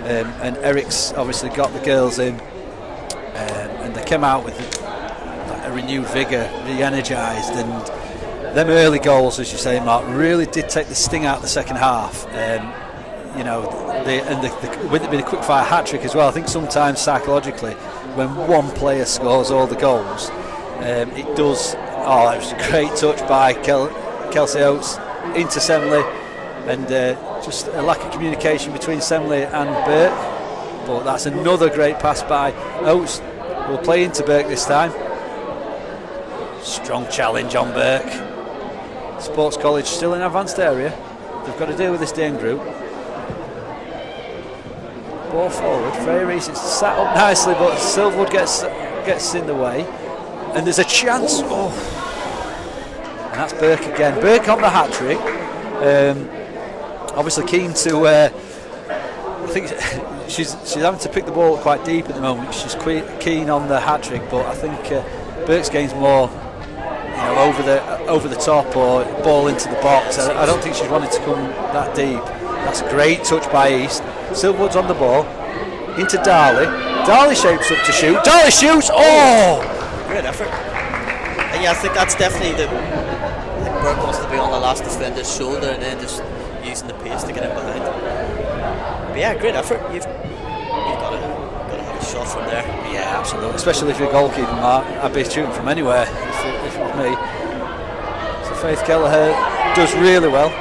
And Eric's obviously got the girls in, and they came out with a renewed vigour, re-energised, and them early goals, as you say, Mark, really did take the sting out of the second half. With it being a quickfire hat-trick as well, I think sometimes psychologically, when one player scores all the goals, it does. Oh, it was a great touch by Kelsey Oates into Semley, and just a lack of communication between Semley and Burke. But that's another great pass by Oates. We'll play into Burke this time. Strong challenge on Burke. Sports College still in advanced area. They've got to deal with this Dane group. Ball forward, very easy. It's sat up nicely, but Silverwood gets in the way, and there's a chance. Oh, and that's Burke again. Burke on the hat trick. Obviously keen to. I think she's having to pick the ball quite deep at the moment. She's keen on the hat trick, but I think Burke's game's more, over the top or ball into the box. I don't think she's wanted to come that deep. That's a great touch by East. Silverwood's on the ball, into Darley. Darley shapes up to shoot. Darley shoots! Oh! Great effort. And I think that's definitely Burke wants to be on the last defender's shoulder and then just using the pace to get in behind. But great effort. You've got to have a shot from there. Yeah, absolutely. Especially if you're a goalkeeper, Mark. I'd be shooting from anywhere if it was me. So Faith Kelleher does really well.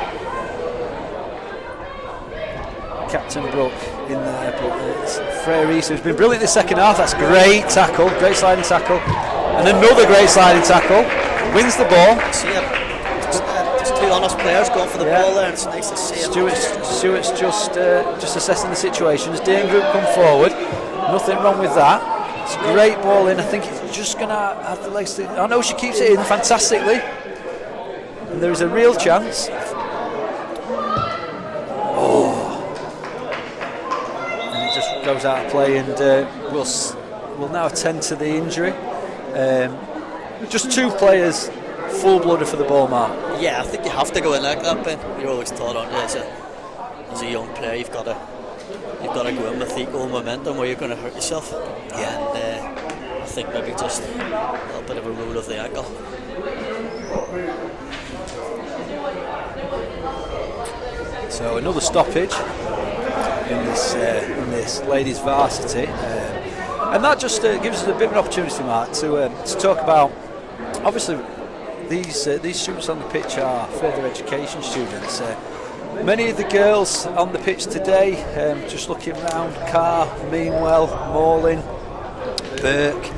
Captain Brooke in there, but it's Freya Reese who's been brilliant this second half. That's great tackle, great sliding tackle, and another great sliding tackle. Wins the ball. See just two honest players going for the ball there, and it's nice to see Stewart's just assessing the situation as Dane group come forward. Nothing wrong with that. It's a great ball in. I think it's just going to have the legs to. Oh no, she keeps it in fantastically, and there is a real chance. Goes out of play, and we'll now attend to the injury. Just two players full-blooded for the ball, Mark. Yeah, I think you have to go in like that, Ben. You're always taught on as a young player, you've got to go in with equal momentum, or you're going to hurt yourself. Yeah. And I think maybe just a little bit of a roll of the ankle. So another stoppage in this Ladies Varsity, and that just gives us a bit of an opportunity, Mark, to talk about. Obviously, these students on the pitch are further education students. Many of the girls on the pitch today, just looking round, Carr, Meanwell, Morlin, Burke,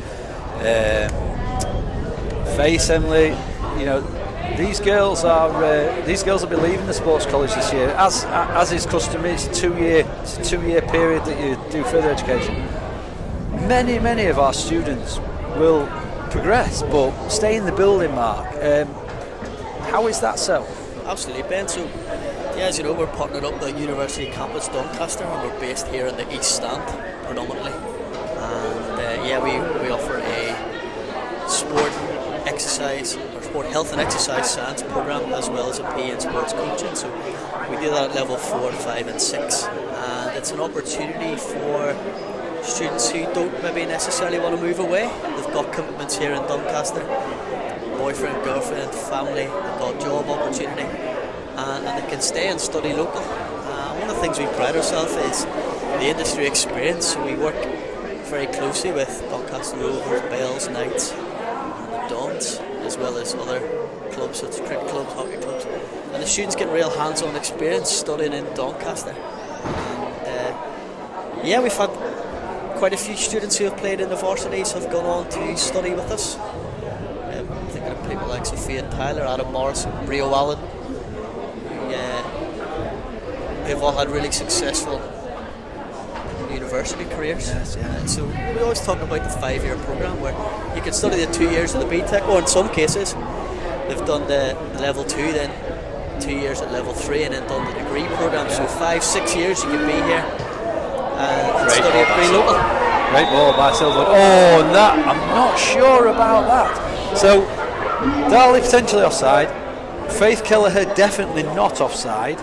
Faye Emily, these girls will be leaving the sports college this year, as is customary. It's a two-year period that you do further education. Many of our students will progress, but stay in the building, Mark. How is that so? Absolutely, Ben. So, as you know, we're partnered up with the University Campus Doncaster, and we're based here in the East Stand predominantly. And we offer a sport health and exercise science program, as well as a PE and sports coaching. So we do that at level 4, 5 and 6, and it's an opportunity for students who don't maybe necessarily want to move away. They've got commitments here in Doncaster, boyfriend, girlfriend, family, they've got job opportunity, and they can stay and study local. One of the things we pride ourselves is the industry experience. So we work very closely with Doncaster Rovers, Bells, Knights, Dons, as well as other clubs such as cricket clubs, hockey clubs, and the students get real hands-on experience studying in Doncaster. And we've had quite a few students who have played in the varsities have gone on to study with us. people like Sophia Tyler, Adam Morrison, Brio Allen. They've all had really successful university careers. Yes, yeah. So we always talk about the 5-year programme where you can study the 2 years of the BTEC, or in some cases they've done the level 2, then 2 years at level 3, and then done the degree programme. So 5-6 years you can be here and study at Green Local. Great ball by Silver. Oh, that I'm not sure about that. So Darley potentially offside. Faith Kelleher definitely not offside.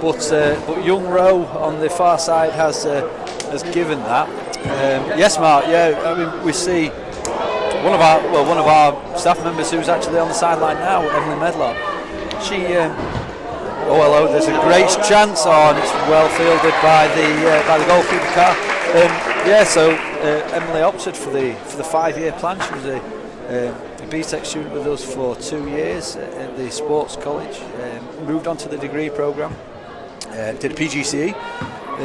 But young Rowe on the far side has given that. Yes, Mark. Yeah, I mean we see one of our staff members who's actually on the sideline now, Emily Medlock. She oh hello. There's a great chance on. It's well fielded by the goalkeeper car. So Emily opted for the 5-year plan. She was a BTEC student with us for 2 years at the sports college. Moved on to the degree programme. Did a PGCE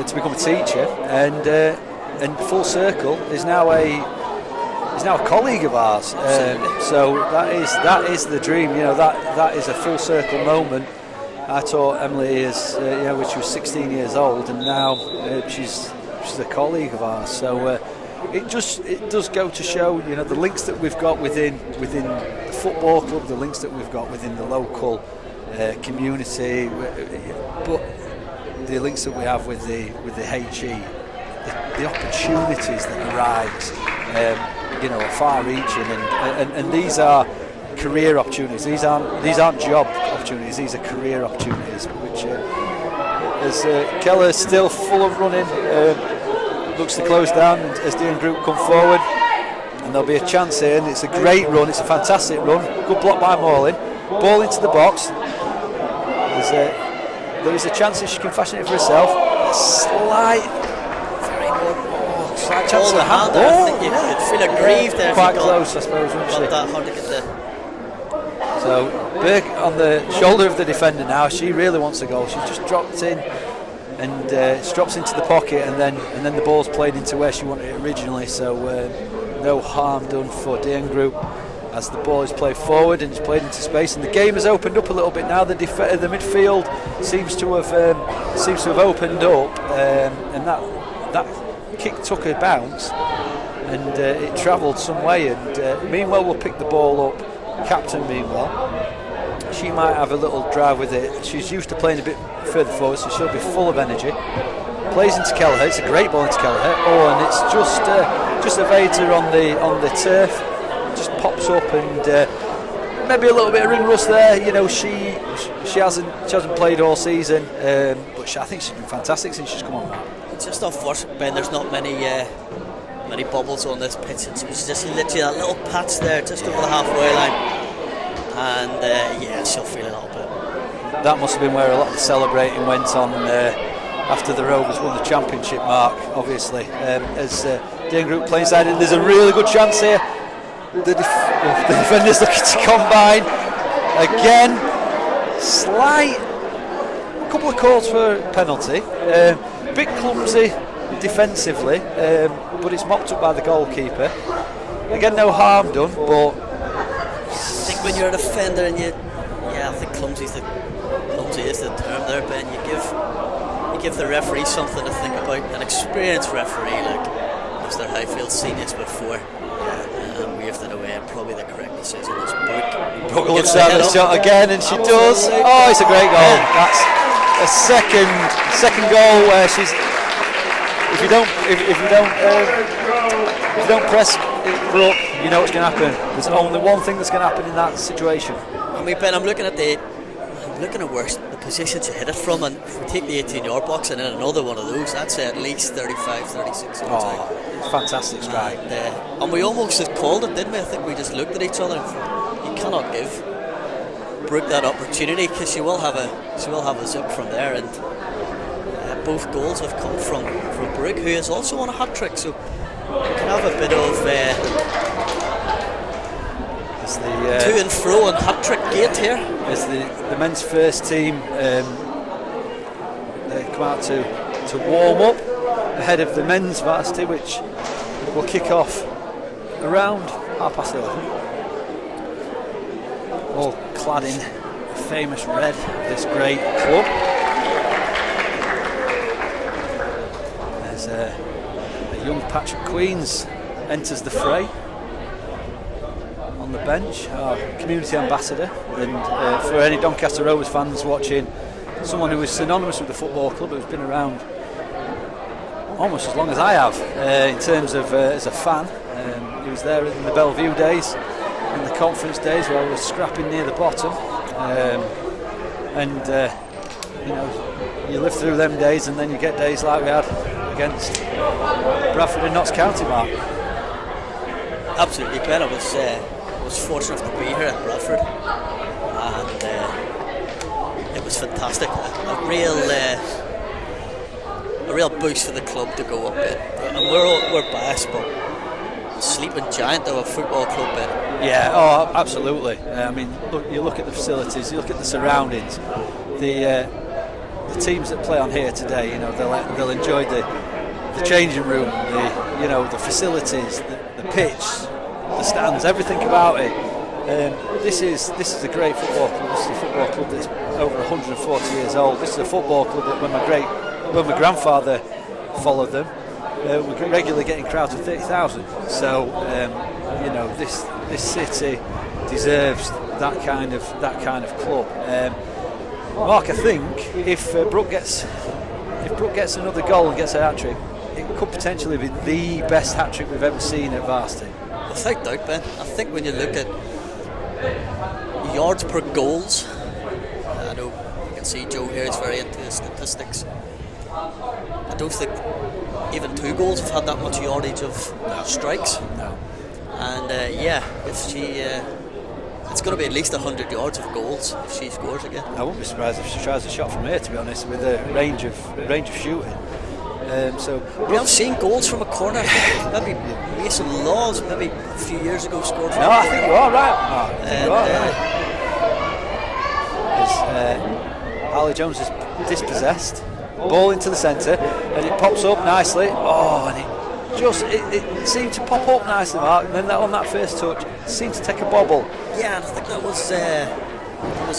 to become a teacher, and full circle is now a colleague of ours. So that is the dream. You know, that is a full circle moment. I taught Emily when she was 16 years old, and now she's a colleague of ours. So it does go to show, you know, the links that we've got within the football club, the links that we've got within the local community, but the links that we have with the HE, the opportunities that arise, are far-reaching, and these are career opportunities. These aren't job opportunities. These are career opportunities. Which, as Keller's still full of running, looks to close down as the end group come forward, and there'll be a chance here. And it's a great run. It's a fantastic run. Good block by Morlin. Ball into the box. There is a chance that she can fashion it for herself. Slight chance of the hand. I think you could feel aggrieved there. Quite close, I suppose, wouldn't she? That hard to get there. So Burke on the shoulder of the defender now. She really wants a goal. She's just dropped in and drops into the pocket, and then the ball's played into where she wanted it originally. So no harm done for DN Group as the ball is played forward and it's played into space, and the game has opened up a little bit now. The midfield seems to have opened up, and that kick took a bounce, and it travelled some way. And Meanwell will pick the ball up. Captain Meanwell, she might have a little drive with it. She's used to playing a bit further forward, so she'll be full of energy. Plays into Kelleher. It's a great ball into Kelleher. Oh, and it's just evades her on the turf. Just pops up, and maybe a little bit of ring rust there. You know, she hasn't played all season, but I think she's been fantastic since she's come on. It's just unfortunate, Ben. There's not many bubbles on this pitch. It's just literally that little patch there, just over the halfway line, and she'll feel a little bit. That must have been where a lot of the celebrating went on after the Rovers won the championship, Mark. Obviously, as DN Group playing side, and there's a really good chance here. The defender's looking to combine again. Slight couple of calls for penalty. Bit clumsy defensively, but it's mopped up by the goalkeeper. Again, no harm done, but I think when you're a defender and I think clumsy is the term there, Ben. You give the referee something to think about. An experienced referee like Mr. Highfield's seen this before. Waved it away, and probably the correct decision was Burke. Looks at the shot again, and she does. Oh, it's a great goal. That's a second goal where she's. If you don't press Brooke, you know what's going to happen. There's only one thing that's going to happen in that situation. I mean, Ben, I'm looking at where the position to hit it from, and if we take the 18-yard box and then another one of those, that's at least 35, 36 yards out. Fantastic strike. And we almost just called it, didn't we? I think we just looked at each other and you cannot give Brooke that opportunity, because she will have a zip from there, and both goals have come from Brooke, who is also on a hat-trick, so we can have a bit of to and fro and hat-trick gate here. As the men's first team they come out to warm up ahead of the men's varsity, which will kick off around 11:30. all clad in famous red of this great club. There's a young Patrick Queens enters the fray on the bench, our community ambassador, and for any Doncaster Rovers fans watching, someone who is synonymous with the football club, who's been around almost as long as I have in terms of as a fan. He was there in the Bellevue days, in the conference days where I was scrapping near the bottom, you know, you live through them days and then you get days like we had against Bradford and Notts County, Mark. Absolutely, Ben. I was fortunate enough to be here at Bradford, and it was fantastic. A real boost for the club to go up in. And we're biased, but sleeping giant of a football club, Ben. Yeah, oh, absolutely. I mean, you look at the facilities, you look at the surroundings. The teams that play on here today, you know, they'll enjoy the changing room, the facilities, the pitch, the stands, everything about it. This is a great football club. This is a football club that's over 140 years old. This is a football club that when my grandfather followed them, we're regularly getting crowds of 30,000. So you know, this city deserves that kind of club. Mark, I think if Brooke gets another goal and gets a hat-trick, it could potentially be the best hat-trick we've ever seen at Varsity. Without doubt, Ben. I think when you look at yards per goals, I know you can see Joe here is very into the statistics. I don't think even 2 goals have had that much yardage of strikes. No. And if she, it's going to be at least 100 yards of goals if she scores again. I wouldn't be surprised if she tries a shot from here, to be honest, with a range of shooting. We have seen goals from a corner. Maybe Mason Laws, maybe a few years ago, scored from. No, I think you are right, Mark. I think you are right. Ali Jones is dispossessed. Ball into the centre, and it pops up nicely. Oh, and it seemed to pop up nicely, Mark. And then on that first touch, it seemed to take a bobble. Yeah, and I think that was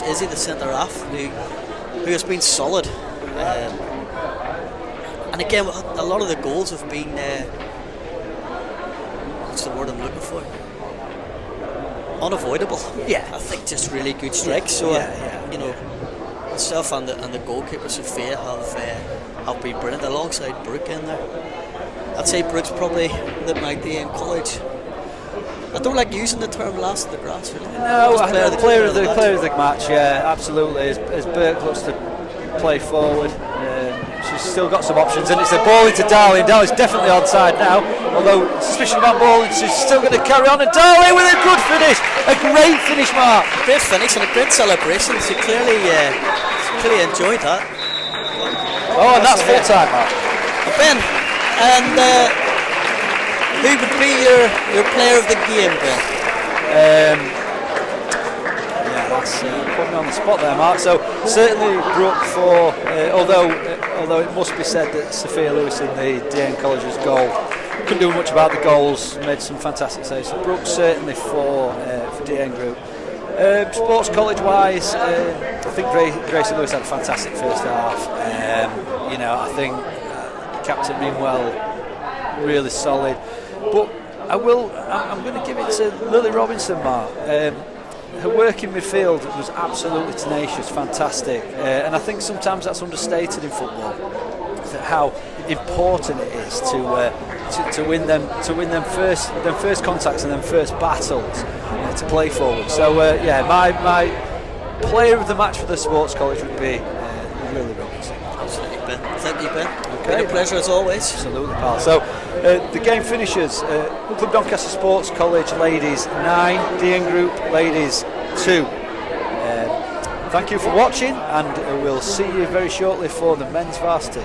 Izzy, the centre half, who has been solid. And again, a lot of the goals have been what's the word I'm looking for? Unavoidable. Yeah, I think just really good strikes. So you know, myself and the goalkeeper Sophia have been brilliant alongside Brooke in there. I'd say Brooke's probably my day in college. I don't like using the term last of the grass. Really. No, player of the match. Yeah, absolutely. As Burke looks to play forward, she's still got some options, and it's a ball into Darley. Darley's definitely onside now, although suspicion about ball, and she's still going to carry on. And Darley with a good finish, a great finish, Mark. Great finish and a great celebration. She clearly enjoyed that. Oh, and that's full time, Mark. Ben, and who would be your player of the game, Ben? That's putting me on the spot there, Mark. So certainly Brooke for, although it must be said that Sophia Lewis in the DN College's goal couldn't do much about the goals, made some fantastic saves. So Brooke certainly for DN Group. Sports College wise, I think Gracie Lucas had a fantastic first half. I think Captain Meanwell really solid, but I'm going to give it to Lily Robinson, Mark. Her work in midfield was absolutely tenacious, fantastic, and I think sometimes that's understated in football. How important it is to win them first contacts and them first battles to play forward. So my player of the match for the Sports College would be Lily Robinson. Absolutely, Ben. Thank you, Ben. Okay. Been a pleasure as always. Absolutely, pal. So the game finishes. Club Doncaster Sports College Ladies 9, DN Group Ladies 2. Thank you for watching, and we'll see you very shortly for the men's varsity.